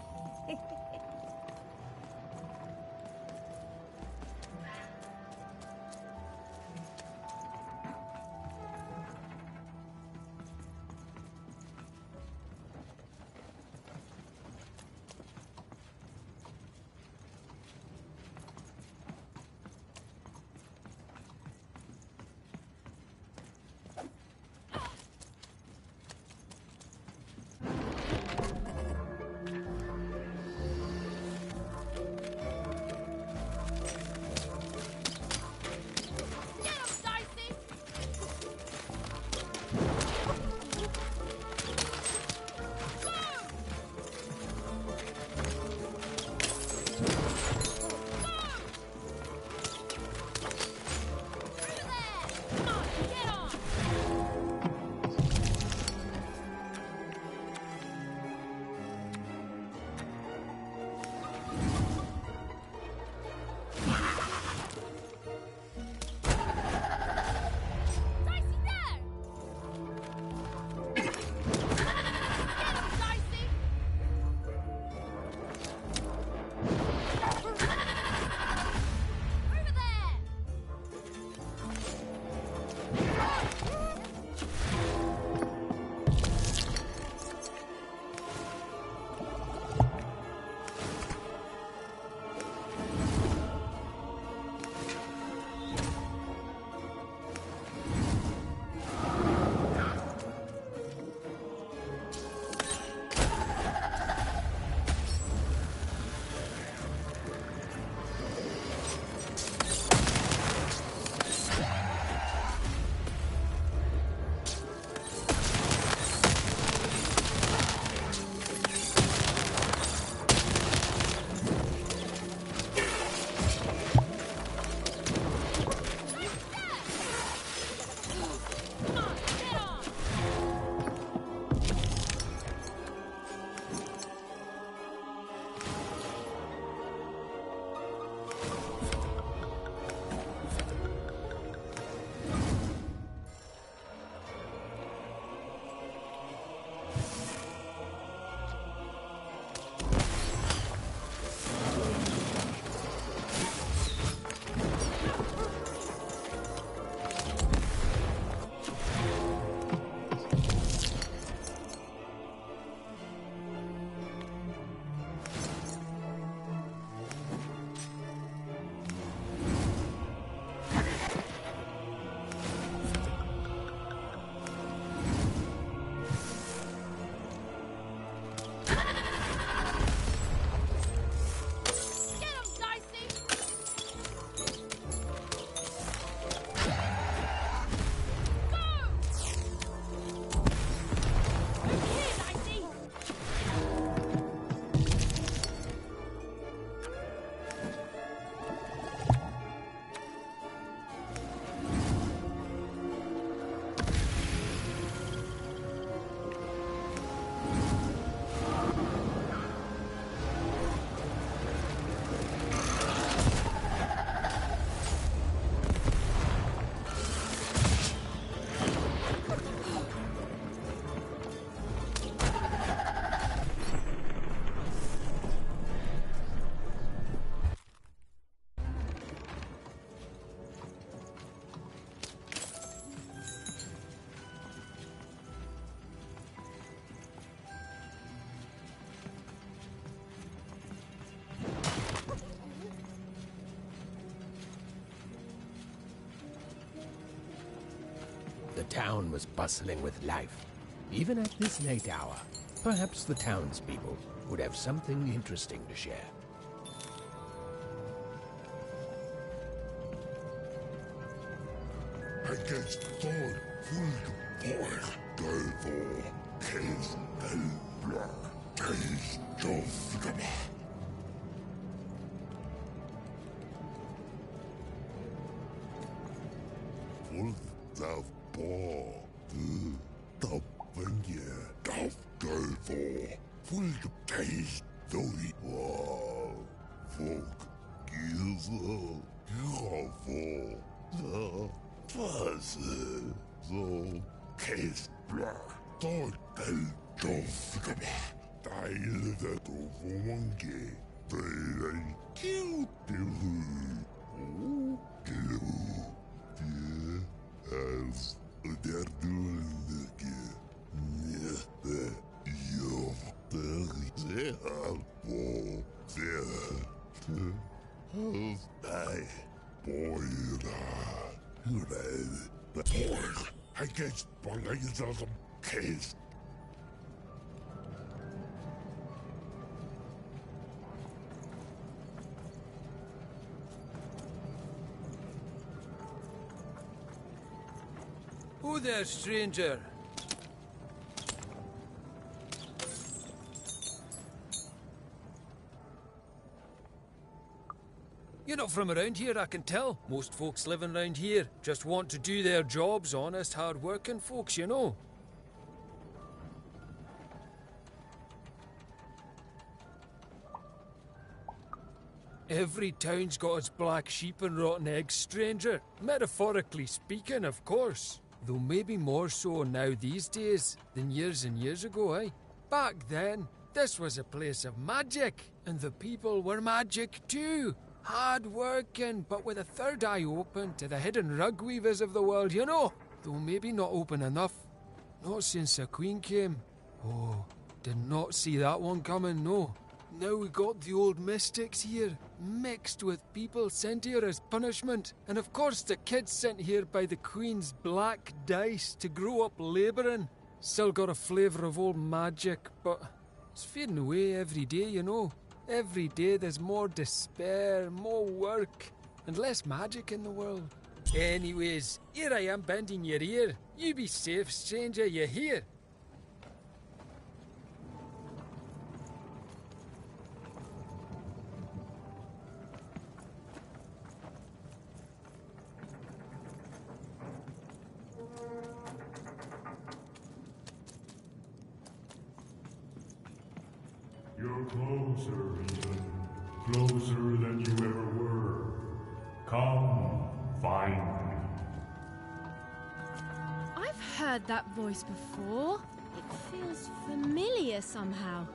The town was bustling with life. Even at this late hour, perhaps the townspeople would have something interesting to share. Herkes står fullt for dødvår. Kes elbler. Keis dofgama. Fullt av bå. Du tappenge. Dav dødvår. Fullt keis døy. Folk giser. Hyrafår. Da. Fase, så kæstblok, dårtel dofgama, dejligt at du vunge, det er en cute det er der du lykke, næste jo, der er på, nej, bøjder. The boy, I guess, believes of some case. Who there, stranger? You're not from around here, I can tell. Most folks living around here just want to do their jobs, honest, hard-working folks, you know. Every town's got its black sheep and rotten eggs, stranger. Metaphorically speaking, of course. Though maybe more so now these days than years and years ago, eh? Back then, this was a place of magic, and the people were magic too. Hard working, but with a third eye open to the hidden rug weavers of the world, you know. Though maybe not open enough. Not since the Queen came. Oh, did not see that one coming, no. Now we got the old mystics here, mixed with people sent here as punishment. And of course the kids sent here by the Queen's black dice to grow up labouring. Still got a flavour of old magic, but it's fading away every day, you know. Every day there's more despair, more work, and less magic in the world. Anyways, here I am bending your ear. You be safe, stranger, you hear? You're closer, even. Closer than you ever were. Come, find me. I've heard that voice before. It feels familiar somehow.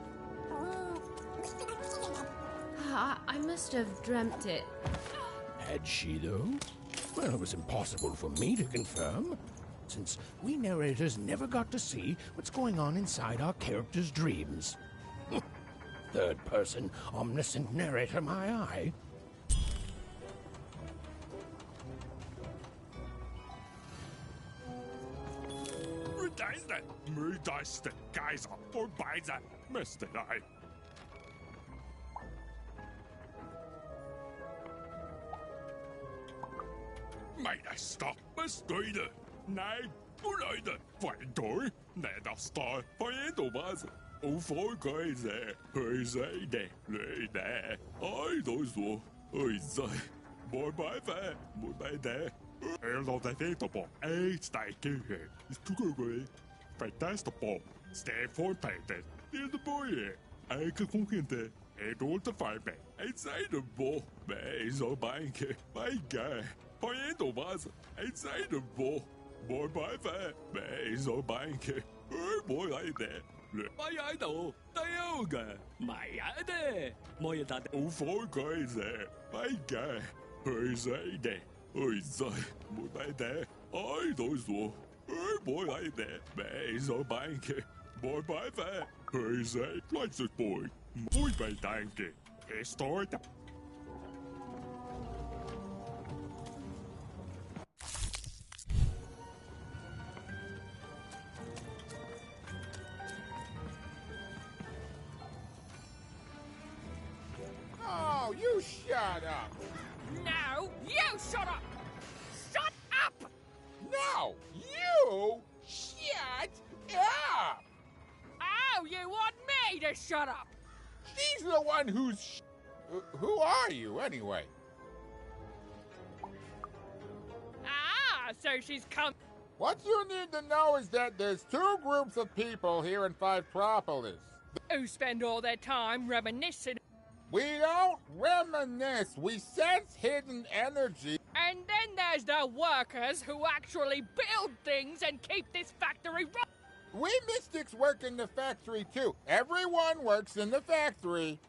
I must have dreamt it. Had she, though? Well, it was impossible for me to confirm, since we narrators never got to see what's going on inside our characters' dreams. Third-person, omniscient narrator, my eye. Müdeste Kaiser vorbei sein müsste I. Meister, bestøyde. Nej, uløyde. Fejndøj. Nederstøj. Fejendobase. Ufolkøjse. Højsøyde. Løyde. Ej, døjso. Højsøy. Morbejfe. Morbejde. Eller det fætter på. Ej, stejke. Stukøgøy. Fantastic ball. Stay for painted. In the boy. I can cook in there. I don't the fire back. Inside the ball. Maze or bank. My guy. Poyendo was. Inside the ball. Boy by fair. Maze or bank. Boy like that. My idol. The yoga. My idol. My dad. Oh, four guys there. My guy. Who's that? Who's that? Boy by there. I don't know. Boy like that, maze or bank. Boy by that, who's that? What's this boy? Boy by danke. Start. You shut up. No, you shut up! Shut up! No, you shut up. Oh, you want me to shut up? She's the one who's... Who are you, anyway? Ah, so she's come... What you need to know is that there's two groups of people here in Fivetropolis. Who spend all their time reminiscing. We don't reminisce, we sense hidden energy. And then there's the workers who actually build things and keep this factory running. We mystics work in the factory too. Everyone works in the factory.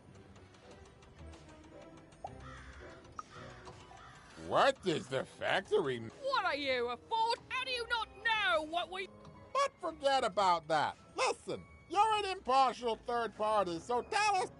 What does the factory mean? What are you, a fool? How do you not know what we... But forget about that. Listen, you're an impartial third party, so tell us,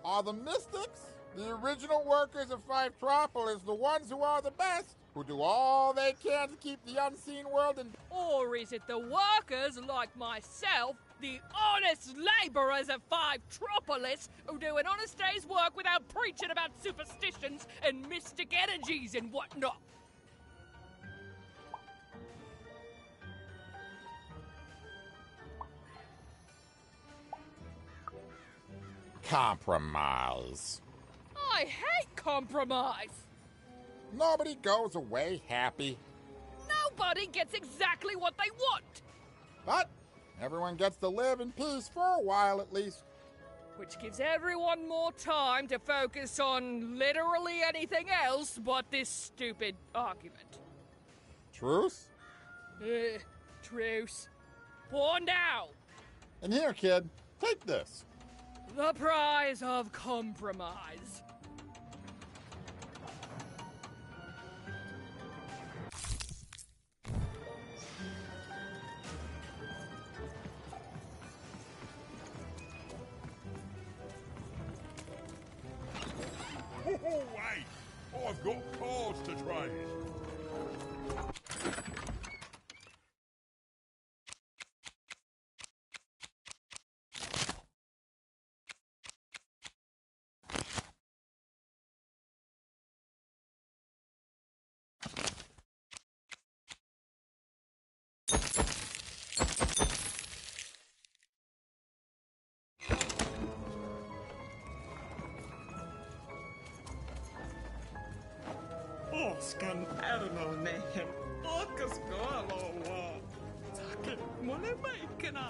are the mystics, the original workers of Fivetropolis, the ones who are the best, who do all they can to keep the unseen world in... Or is it the workers like myself, the honest labourers of Fivetropolis, who do an honest day's work without preaching about superstitions and mystic energies and whatnot? Compromise. I hate compromise. Nobody goes away happy. Nobody gets exactly what they want. But everyone gets to live in peace for a while at least. Which gives everyone more time to focus on literally anything else but this stupid argument. Truce? Truce. For now. And here, kid, take this. The prize of compromise. Oh, wait! I've got cards to trade. Oskan Ernonen, Okas Galoa, Take Mole Bacona,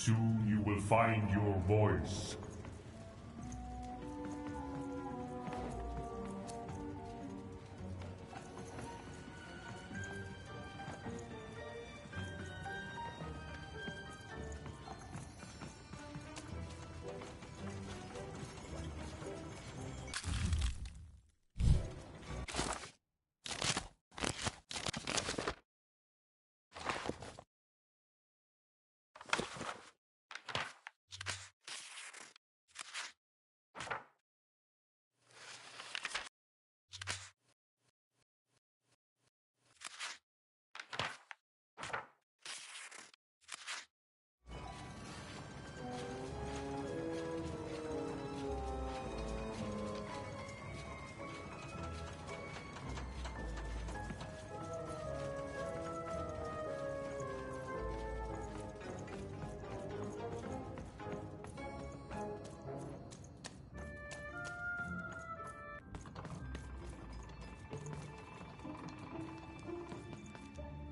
Soon you will find your voice.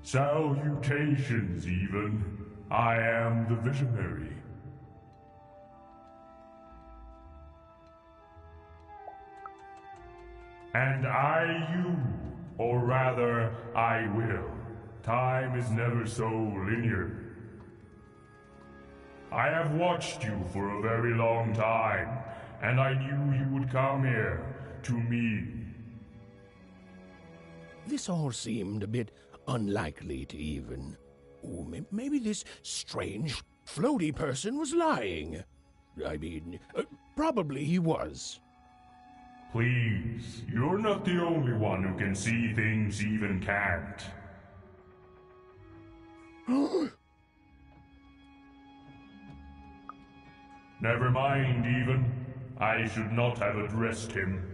Salutations, even. I am the Visionary. And you, or rather, I will. Time is never so linear. I have watched you for a very long time, and I knew you would come here, to me. This all seemed a bit unlikely to even. Oh, maybe this strange, floaty person was lying. I mean, probably he was. Please, you're not the only one who can see things even can't. Never mind, even. I should not have addressed him.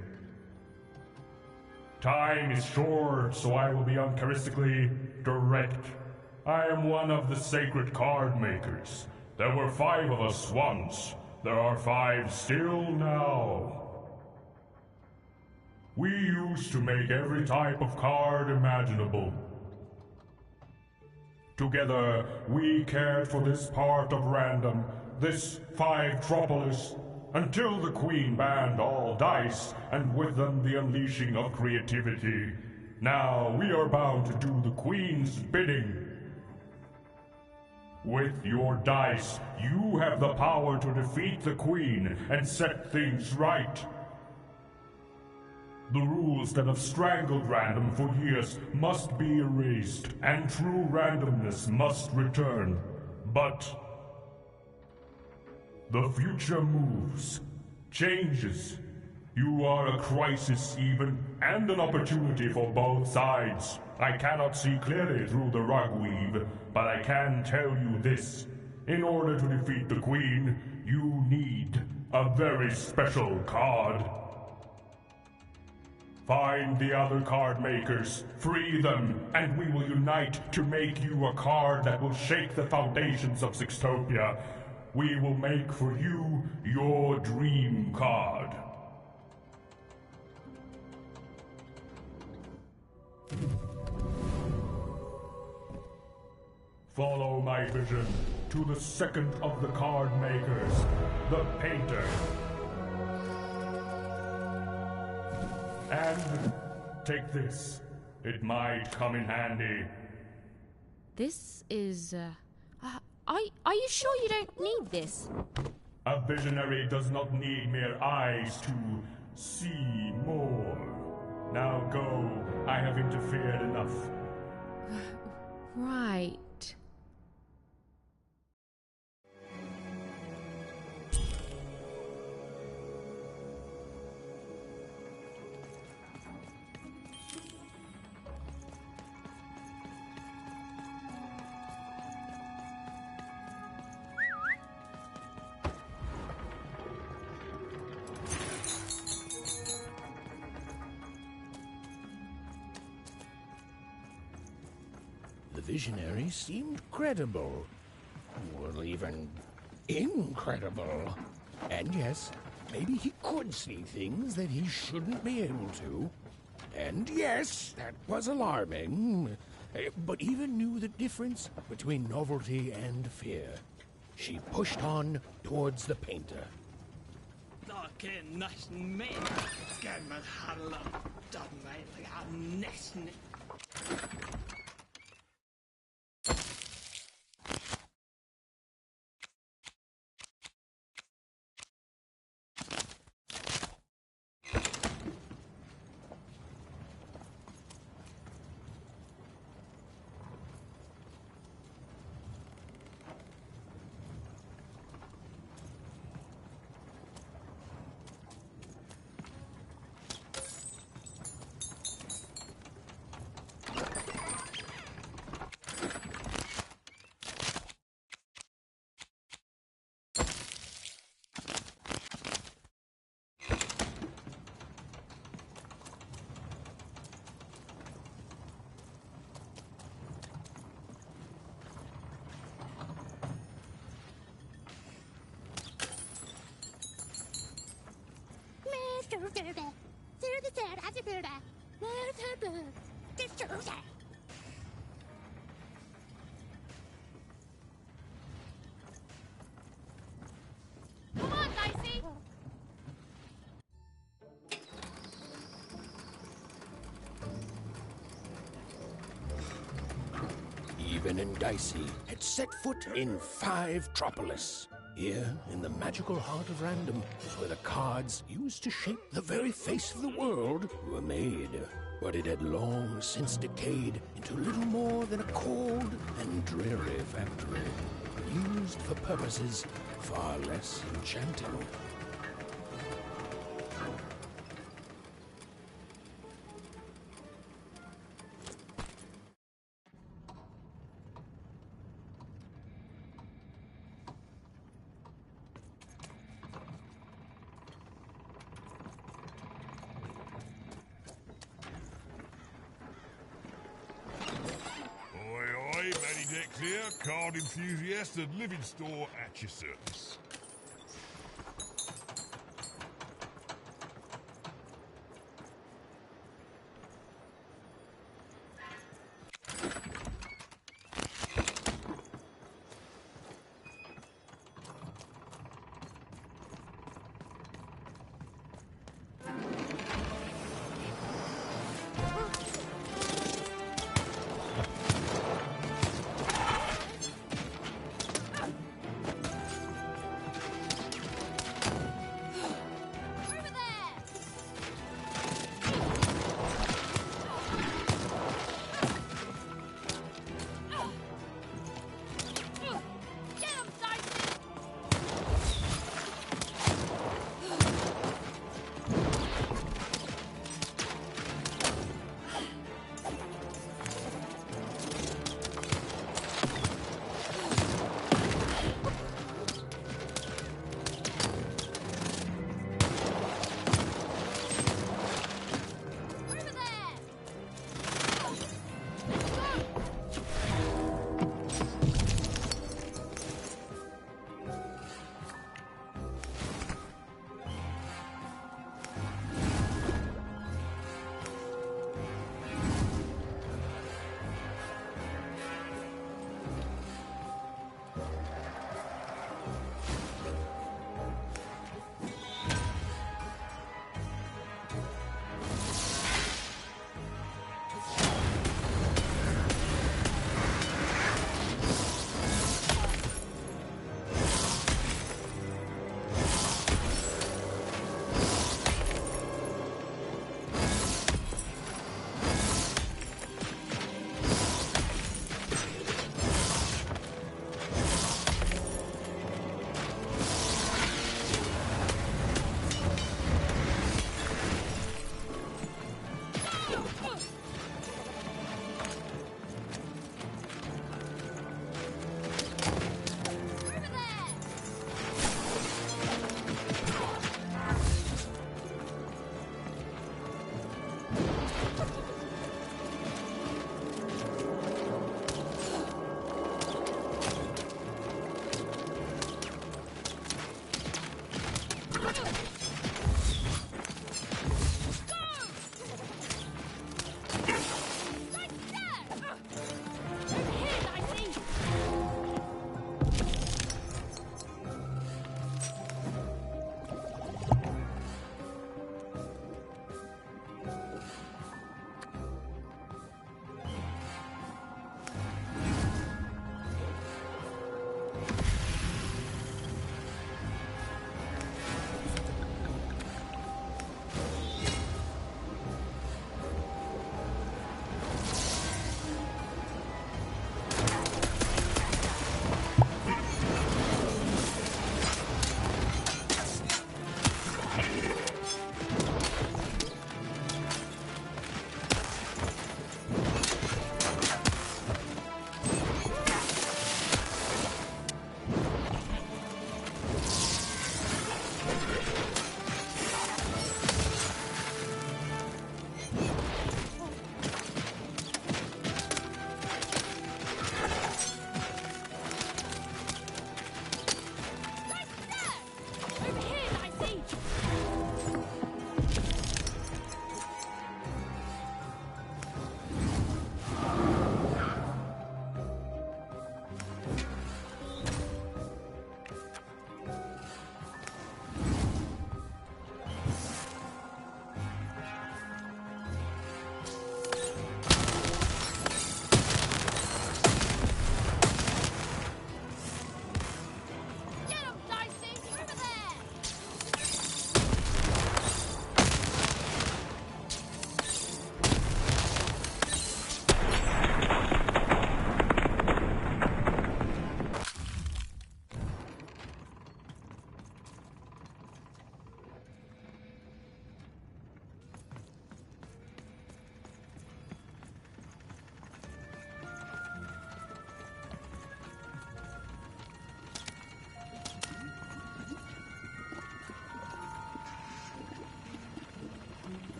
Time is short, so I will be uncharacteristically direct. I am one of the sacred card makers. There were 5 of us once. There are 5 still now. We used to make every type of card imaginable. Together, we cared for this part of random, this 5-tropolis, until the Queen banned all dice, and with them the unleashing of creativity. Now we are bound to do the Queen's bidding. With your dice, you have the power to defeat the Queen and set things right. The rules that have strangled random for years must be erased, and true randomness must return. But the future moves, changes. You are a crisis even, and an opportunity for both sides. I cannot see clearly through the rug weave, but I can tell you this. In order to defeat the Queen, you need a very special card. Find the other card makers, free them, and we will unite to make you a card that will shake the foundations of Sextopia. We will make for you your dream card. Follow my vision to the second of the card makers, the painter. And take this. It might come in handy. This is, are you sure you don't need this? A visionary does not need mere eyes to see more. Now go. I have interfered enough. Right. The visionary seemed credible. Well, even incredible. And yes, maybe he could see things that he shouldn't be able to. And yes, that was alarming. But even knew the difference between novelty and fear. she pushed on towards the painter. Come on, Dicey! Even and Dicey had set foot in Five Tropolis. Here, in the magical heart of random, where the cards used to shape the very face of the world were made. But it had long since decayed into little more than a cold and dreary factory, used for purposes far less enchanting. Here, card enthusiast and living store at your service.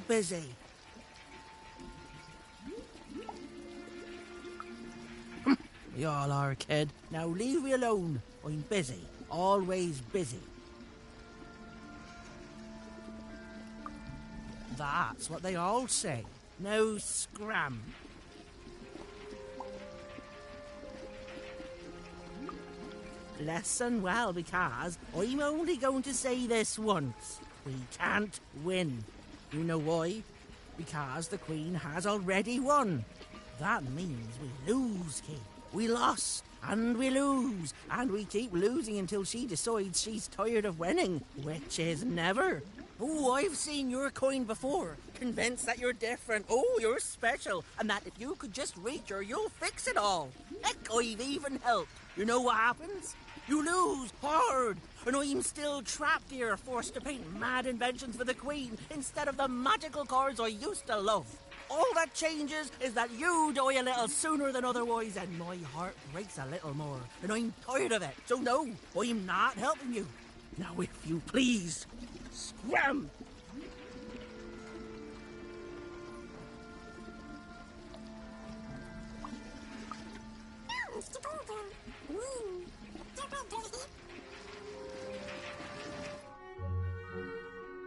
busy. We all are, kid. Now leave me alone. I'm busy. Always busy. That's what they all say. No scram. Listen well, because I'm only going to say this once. We can't win. You know why? Because the Queen has already won. That means we lose, kid. We lost, and we lose, and we keep losing until she decides she's tired of winning, which is never. Oh, I've seen your coin before, convinced that you're different. Oh, you're special, and that if you could just reach her, you'll fix it all. Heck, I've even helped. You know what happens? You lose hard, and I'm still trapped here, forced to paint mad inventions for the Queen instead of the magical cards I used to love. All that changes is that you die a little sooner than otherwise, and my heart breaks a little more, and I'm tired of it. So no, I'm not helping you. Now, if you please, scram!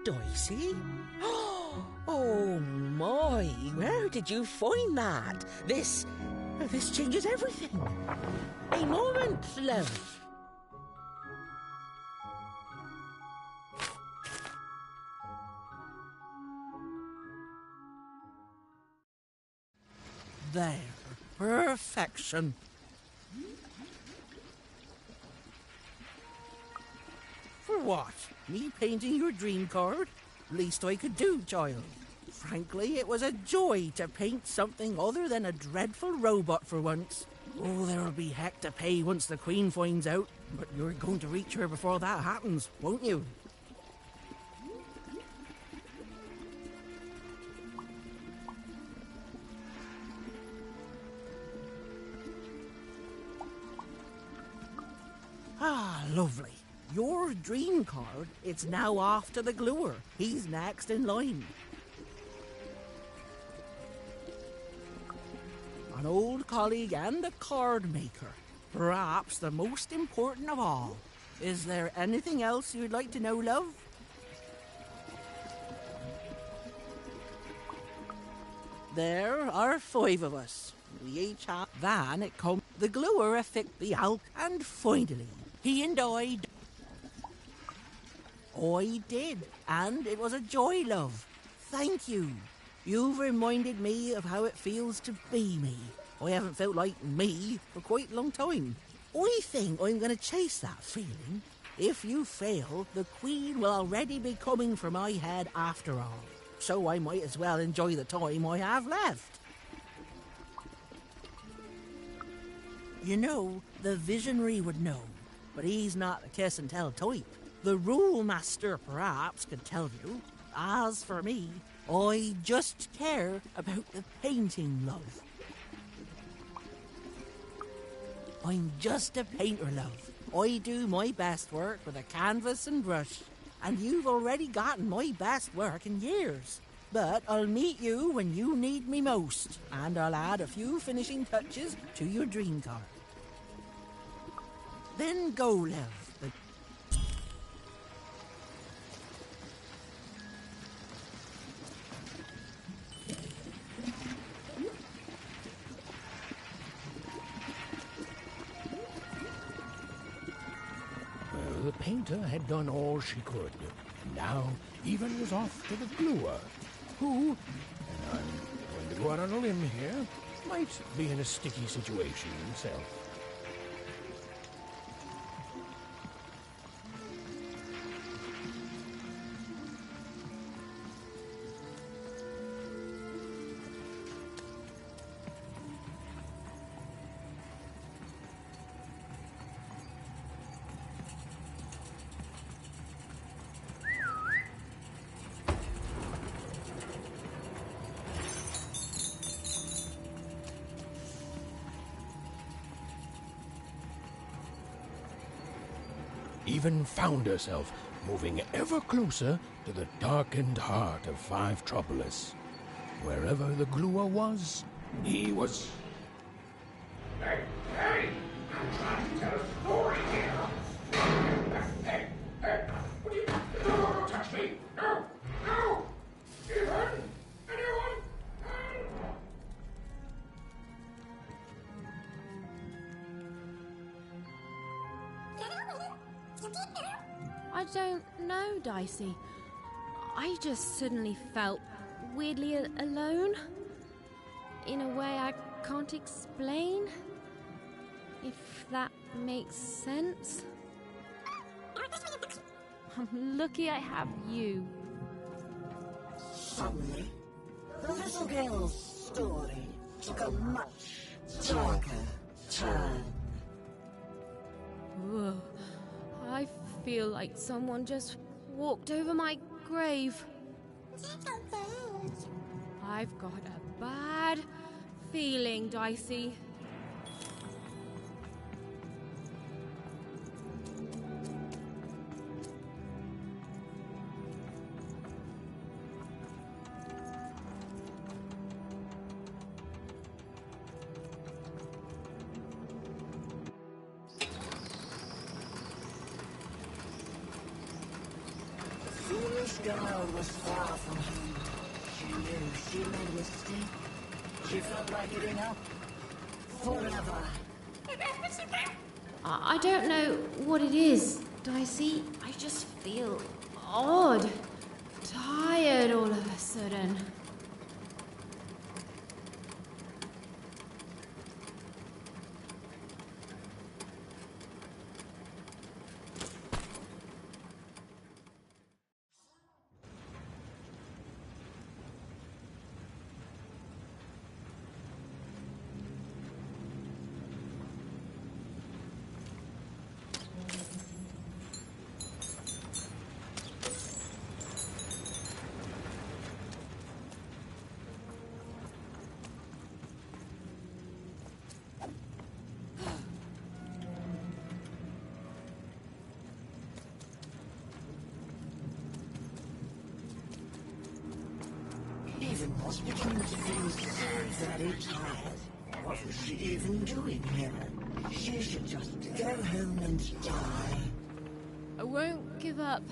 Dicey? Oh my, where did you find that? This changes everything. A moment, love. There. Perfection. For what? Me painting your dream card? Least I could do, child. Frankly, it was a joy to paint something other than a dreadful robot for once. Oh, there'll be heck to pay once the Queen finds out, but you're going to reach her before that happens, won't you? Ah, lovely. Your dream card, it's now off to the gluer. He's next in line. An old colleague and a card maker. Perhaps the most important of all. Is there anything else you'd like to know, love? There are 5 of us. We each have van it come. The gluer affect the alk, and finally, he and I did, and it was a joy, love. Thank you. You've reminded me of how it feels to be me. I haven't felt like me for quite a long time. I think I'm going to chase that feeling. If you fail, the Queen will already be coming for my head after all. So I might as well enjoy the time I have left. You know, the visionary would know, but he's not the kiss and tell type. The rule master perhaps could tell you. As for me, I just care about the painting, love. I'm just a painter, love. I do my best work with a canvas and brush, and you've already gotten my best work in years. But I'll meet you when you need me most, and I'll add a few finishing touches to your dream card. Then go, love. The painter had done all she could. Now, Even was off to the gluer, who, and I'm going to go out on a limb here, might be in a sticky situation himself. Even found herself moving ever closer to the darkened heart of Five Tropolis. Wherever the gluer was, he was... Hey, hey! I'm trying to tell a story here! Hey, hey! What are you... No, don't touch me! No! No! Even? Anyone? I don't know, Dicey. I just suddenly felt weirdly alone. In a way I can't explain. If that makes sense. I'm lucky I have you. Suddenly, the little girl's story took a much darker turn. Ugh. I feel like someone just walked over my grave. I've got a bad feeling, Dicey. This girl was far from home. She knew she made a mistake. She felt like giving up forever. I don't know what it is, Dicey. I just feel odd. Tired all of a sudden. Even was beginning to feel so very tired. What was she even doing here? She should just go home and die. I won't give up.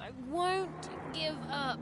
I won't give up.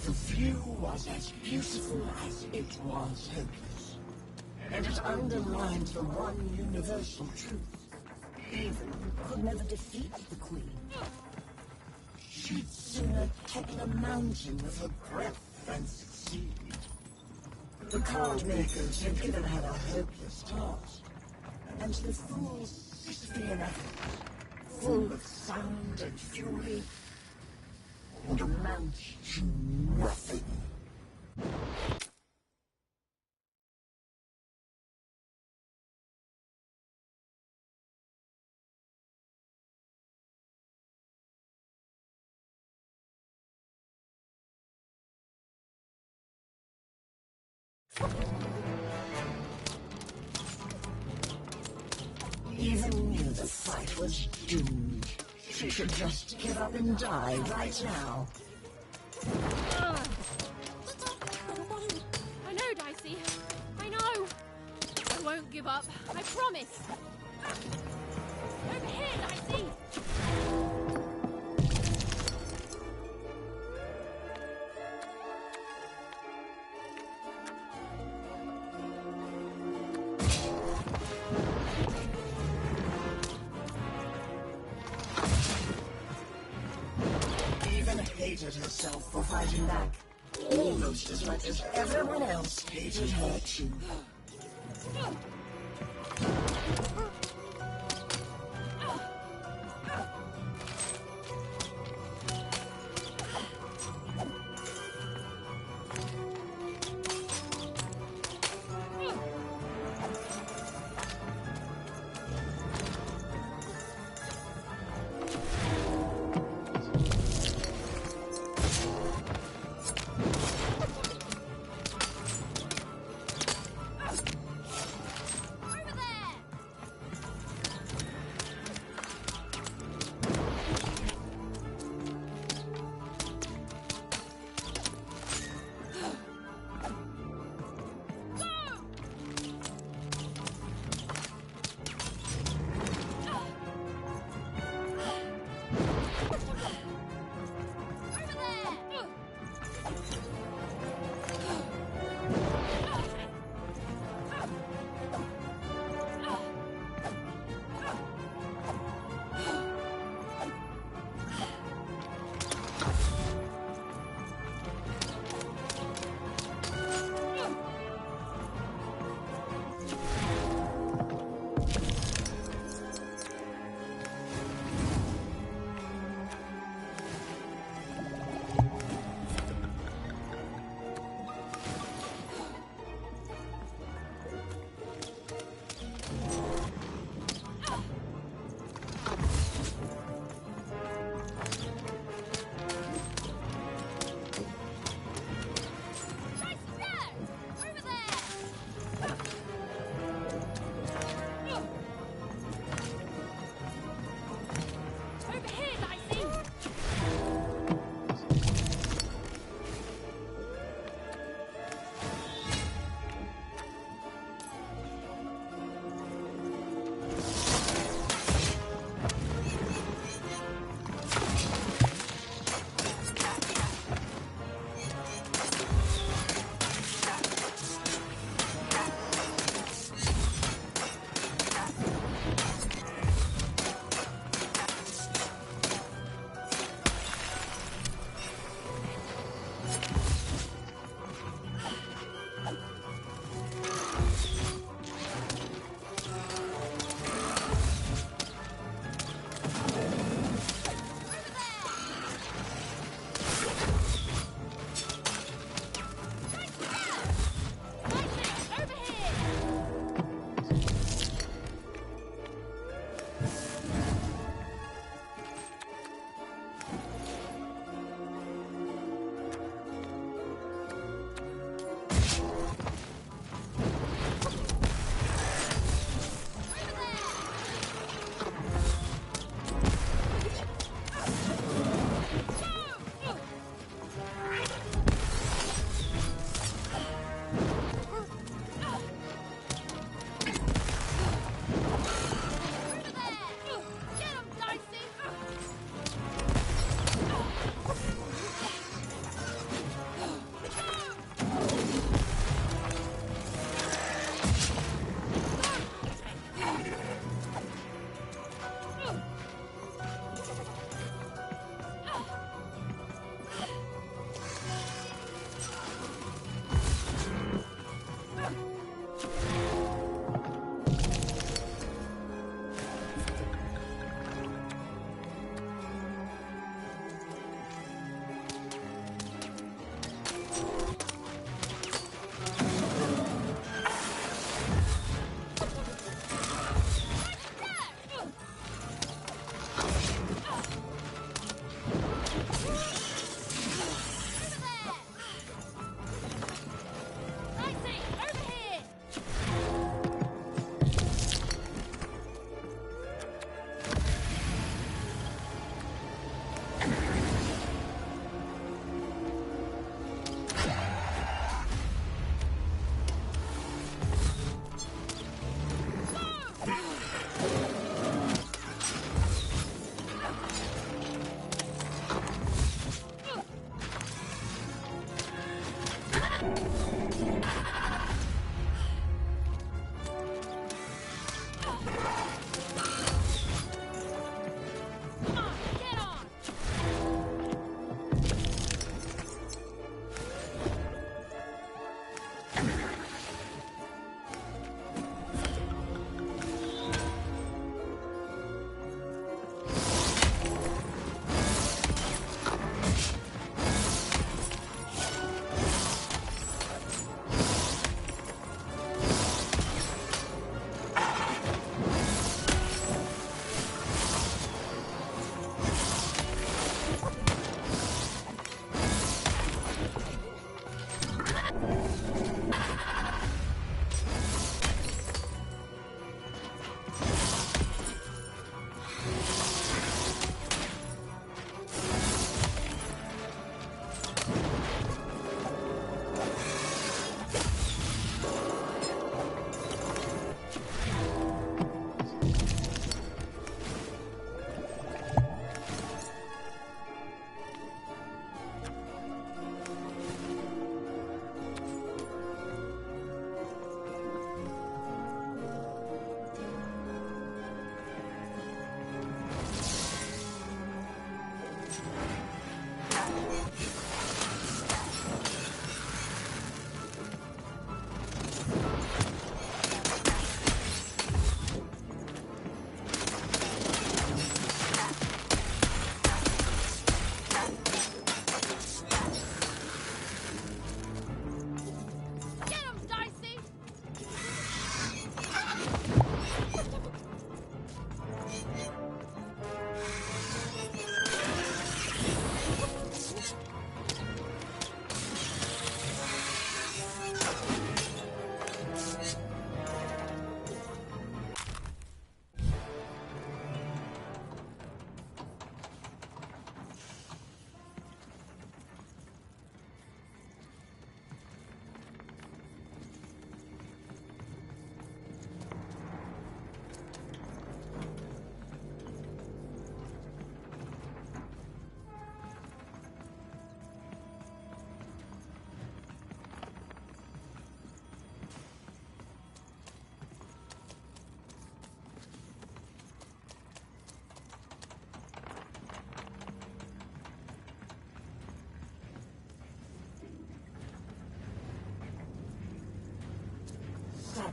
The view was as beautiful as it was hopeless, and it underlined the one universal truth. Haven could never defeat the Queen. She'd sooner topple a mountain with her breath than succeed. The card makers had given her a hopeless task, and the fool's Sisyphean efforts, full of sound and fury, would amount to nothing. Even knew the fight was doomed. She should just give up and die right now. I won't give up. I promise. Over here, Dicey. Even hated herself for fighting back. Almost as much as everyone else hated her too.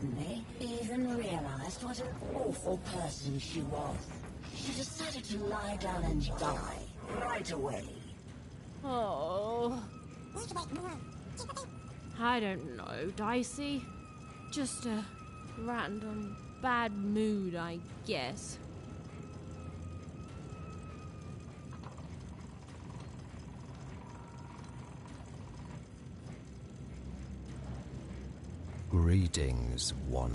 suddenly, Eden realized what an awful person she was. She decided to lie down and die right away. Oh. I don't know, Dicey. Just a random bad mood, I guess. Greetings, one.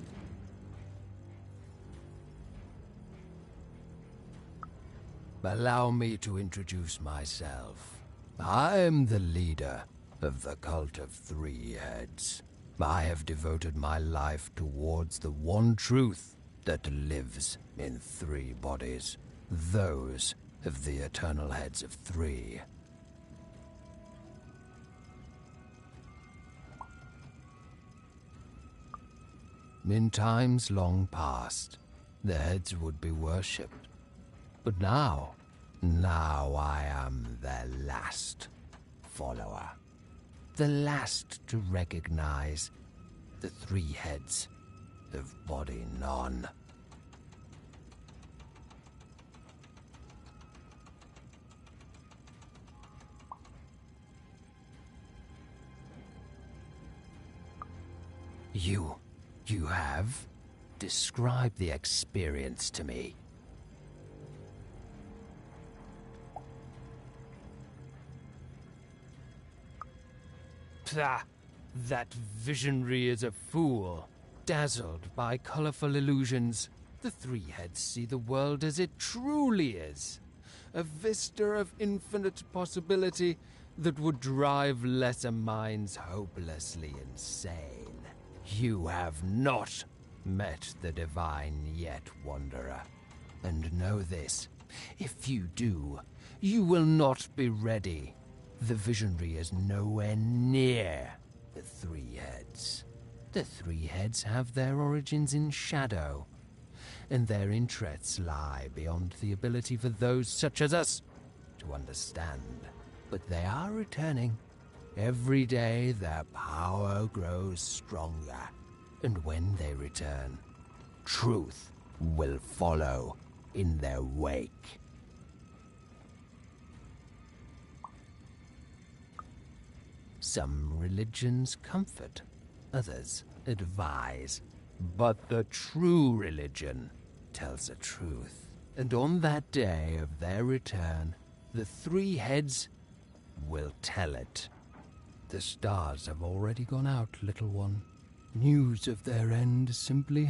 Allow me to introduce myself. I'm the leader of the Cult of Three Heads. I have devoted my life towards the one truth that lives in three bodies, those of the eternal heads of three. In times long past, the heads would be worshipped. But now I am their last follower. The last to recognize the three heads of body none. You have? Describe the experience to me. Pah! That visionary is a fool. Dazzled by colorful illusions, the three heads see the world as it truly is. A vista of infinite possibility that would drive lesser minds hopelessly insane. You have not met the divine yet, Wanderer. And know this, if you do, you will not be ready. The visionary is nowhere near the three heads. The three heads have their origins in shadow, and their interests lie beyond the ability for those such as us to understand. But they are returning. Every day their power grows stronger, and when they return, truth will follow in their wake. Some religions comfort, others advise, but the true religion tells the truth. And on that day of their return, the three heads will tell it. The stars have already gone out, little one. News of their end simply